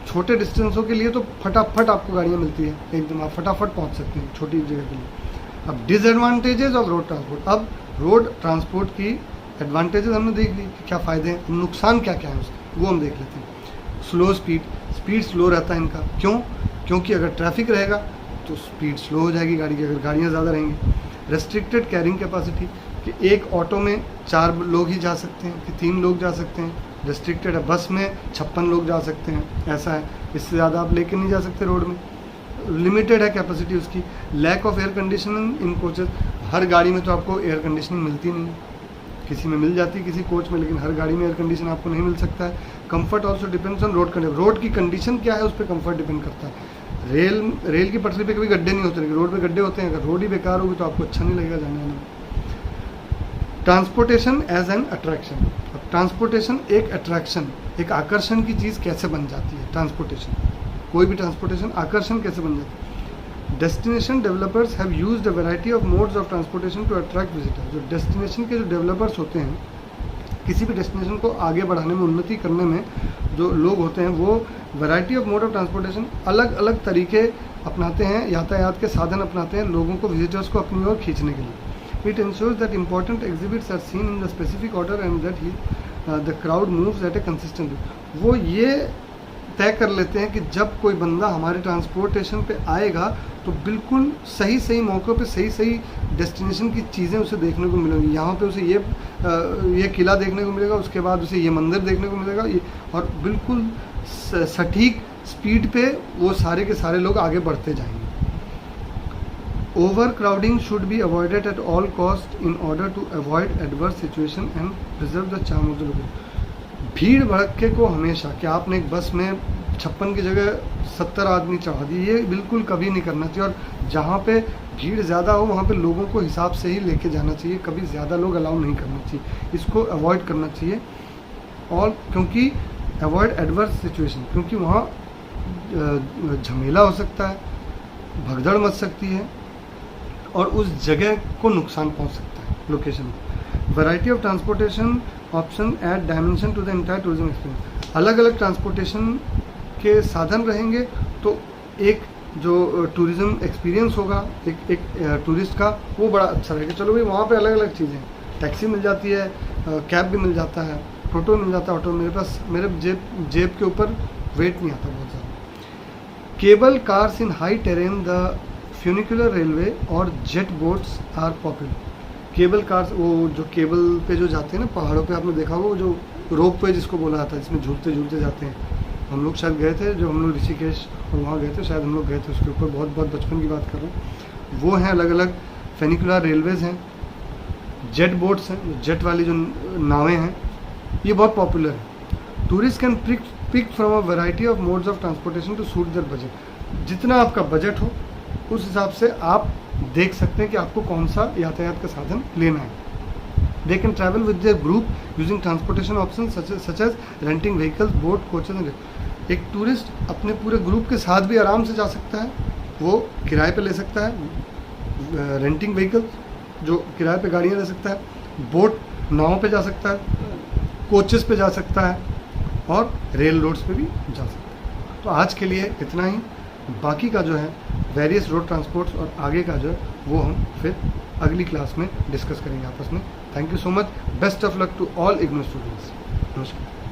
छोटे डिस्टेंसों के लिए तो फटाफट आपको गाड़ियाँ मिलती है, एकदम आप फटाफट पहुँच सकते हैं छोटी जगह के लिए. अब डिसएडवांटेजेस ऑफ रोड ट्रांसपोर्ट. अब रोड ट्रांसपोर्ट की एडवांटेजेस हमने देख ली कि क्या फ़ायदे हैं, नुकसान क्या क्या है उसके, वो हम देख लेते हैं. स्लो स्पीड स्लो रहता है इनका. क्यों? क्योंकि अगर ट्रैफिक रहेगा तो स्पीड स्लो हो जाएगी गाड़ी की, अगर गाड़ियाँ ज़्यादा रहेंगी. रेस्ट्रिक्टेड कैरिंग कैपेसिटी, कि एक ऑटो में 4 लोग ही जा सकते हैं, कि 3 लोग जा सकते हैं, रेस्ट्रिक्टेड है. बस में 56 लोग जा सकते हैं, ऐसा है, इससे ज़्यादा आप लेके नहीं जा सकते रोड में. लिमिटेड है कैपेसिटी उसकी. Lack of air conditioning in coaches, हर गाड़ी में तो आपको एयर कंडीशनिंग मिलती नहीं है, किसी में मिल जाती है, किसी कोच में, लेकिन हर गाड़ी में एयर कंडीशन आपको नहीं मिल सकता है. Comfort also depends on road condition. Road की कंडीशन क्या है उस पर कंफर्ट डिपेंड करता है. रेल की पटरी पे कभी गड्ढे नहीं होते, लेकिन रोड पे गड्ढे होते हैं. अगर रोड ही बेकार होगी तो आपको अच्छा नहीं लगेगा जाने आने में. Transportation as an attraction. अब ट्रांसपोर्टेशन एक अट्रैक्शन, एक आकर्षण की चीज़ कैसे बन जाती है ट्रांसपोर्टेशन, कोई भी ट्रांसपोर्टेशन आकर्षण कैसे बन जाती है. Destination developers have used a variety of modes of transportation to attract visitors. जो डेस्टिनेशन के जो डेवलपर्स होते हैं, किसी भी डेस्टिनेशन को आगे बढ़ाने में, उन्नति करने में जो लोग होते हैं, वो variety of mode of transportation अलग अलग तरीके अपनाते हैं, यातायात के साधन अपनाते हैं लोगों को, विजिटर्स को अपनी ओर खींचने के लिए. It ensures that important exhibits are seen in the specific order and that the crowd moves at a consistent. वो ये तय कर लेते हैं कि जब कोई बंदा हमारे ट्रांसपोर्टेशन पे आएगा तो बिल्कुल सही सही मौक़ों पे सही सही डेस्टिनेशन की चीज़ें उसे देखने को मिलेंगी. यहाँ पे उसे ये किला देखने को मिलेगा, उसके बाद उसे ये मंदिर देखने को मिलेगा, और बिल्कुल सटीक स्पीड पे वो सारे के सारे लोग आगे बढ़ते जाएंगे. Overcrowding should be avoided at all cost in order to avoid adverse situation and preserve the charm of the location. भीड़ भड़के को हमेशा, कि आपने एक बस में 56 की जगह 70 आदमी चढ़ा दिए, ये बिल्कुल कभी नहीं करना चाहिए. और जहाँ पे भीड़ ज़्यादा हो वहाँ पे लोगों को हिसाब से ही लेके जाना चाहिए, कभी ज़्यादा लोग अलाउ नहीं करना चाहिए, इसको अवॉइड करना चाहिए. और क्योंकि अवॉइड एडवर्स सिचुएशन, क्योंकि वहाँ झमेला हो सकता है, भगदड़ मच सकती है और उस जगह को नुकसान पहुँच सकता है location. Variety of transportation option add dimension to the entire tourism experience. अलग अलग ट्रांसपोर्टेशन के साधन रहेंगे तो एक जो टूरिज्म एक्सपीरियंस होगा एक टूरिस्ट का, वो बड़ा अच्छा रहेगा. चलो भाई, वहाँ पे अलग अलग चीज़ें, टैक्सी मिल जाती है, कैब भी मिल जाता है, टोटो मिल जाता है. ऑटो मेरे पास, मेरे जेब के ऊपर वेट नहीं आता बहुत ज़्यादा. Cable cars in high terrain, the funicular railway और jet boats are popular. Cable cars, वो जो केबल पे जो जाते हैं ना पहाड़ों पे, आपने देखा होगा वो जो रोप पे जिसको बोला जाता है, जिसमें झूलते झूलते जाते हैं। हम लोग शायद गए थे, जो हम लोग ऋषिकेश और वहाँ गए थे, शायद हम लोग गए थे उसके ऊपर, बहुत बहुत बचपन की बात कर रहा हूँ। वो हैं अलग अलग फेनिकुलर रेलवेज़ हैं, जेट बोट्स हैं, जेट वाली जो नावें हैं, ये बहुत पॉपुलर है। Tourist can pick from a variety of modes of transportation to suit their budget. जितना आपका बजट हो उस हिसाब से आप देख सकते हैं कि आपको कौन सा यातायात का साधन लेना है। They can travel with their group using transportation option such as renting vehicles, boat, coaches. एक टूरिस्ट अपने पूरे ग्रुप के साथ भी आराम से जा सकता है, वो किराए पे ले सकता है, रेंटिंग व्हीकल जो किराए पे गाड़ियाँ ले सकता है, बोट नाव पे जा सकता है, कोचेस पे जा सकता है, और रेल रोड्स पे भी जा सकता है। तो आज के लिए इतना ही। बाकी का जो है वेरियस रोड ट्रांसपोर्ट्स और आगे का जो है वो हम फिर अगली क्लास में डिस्कस करेंगे आपस में। Thank you so much. Best of luck to all IGNOU students. नमस्कार।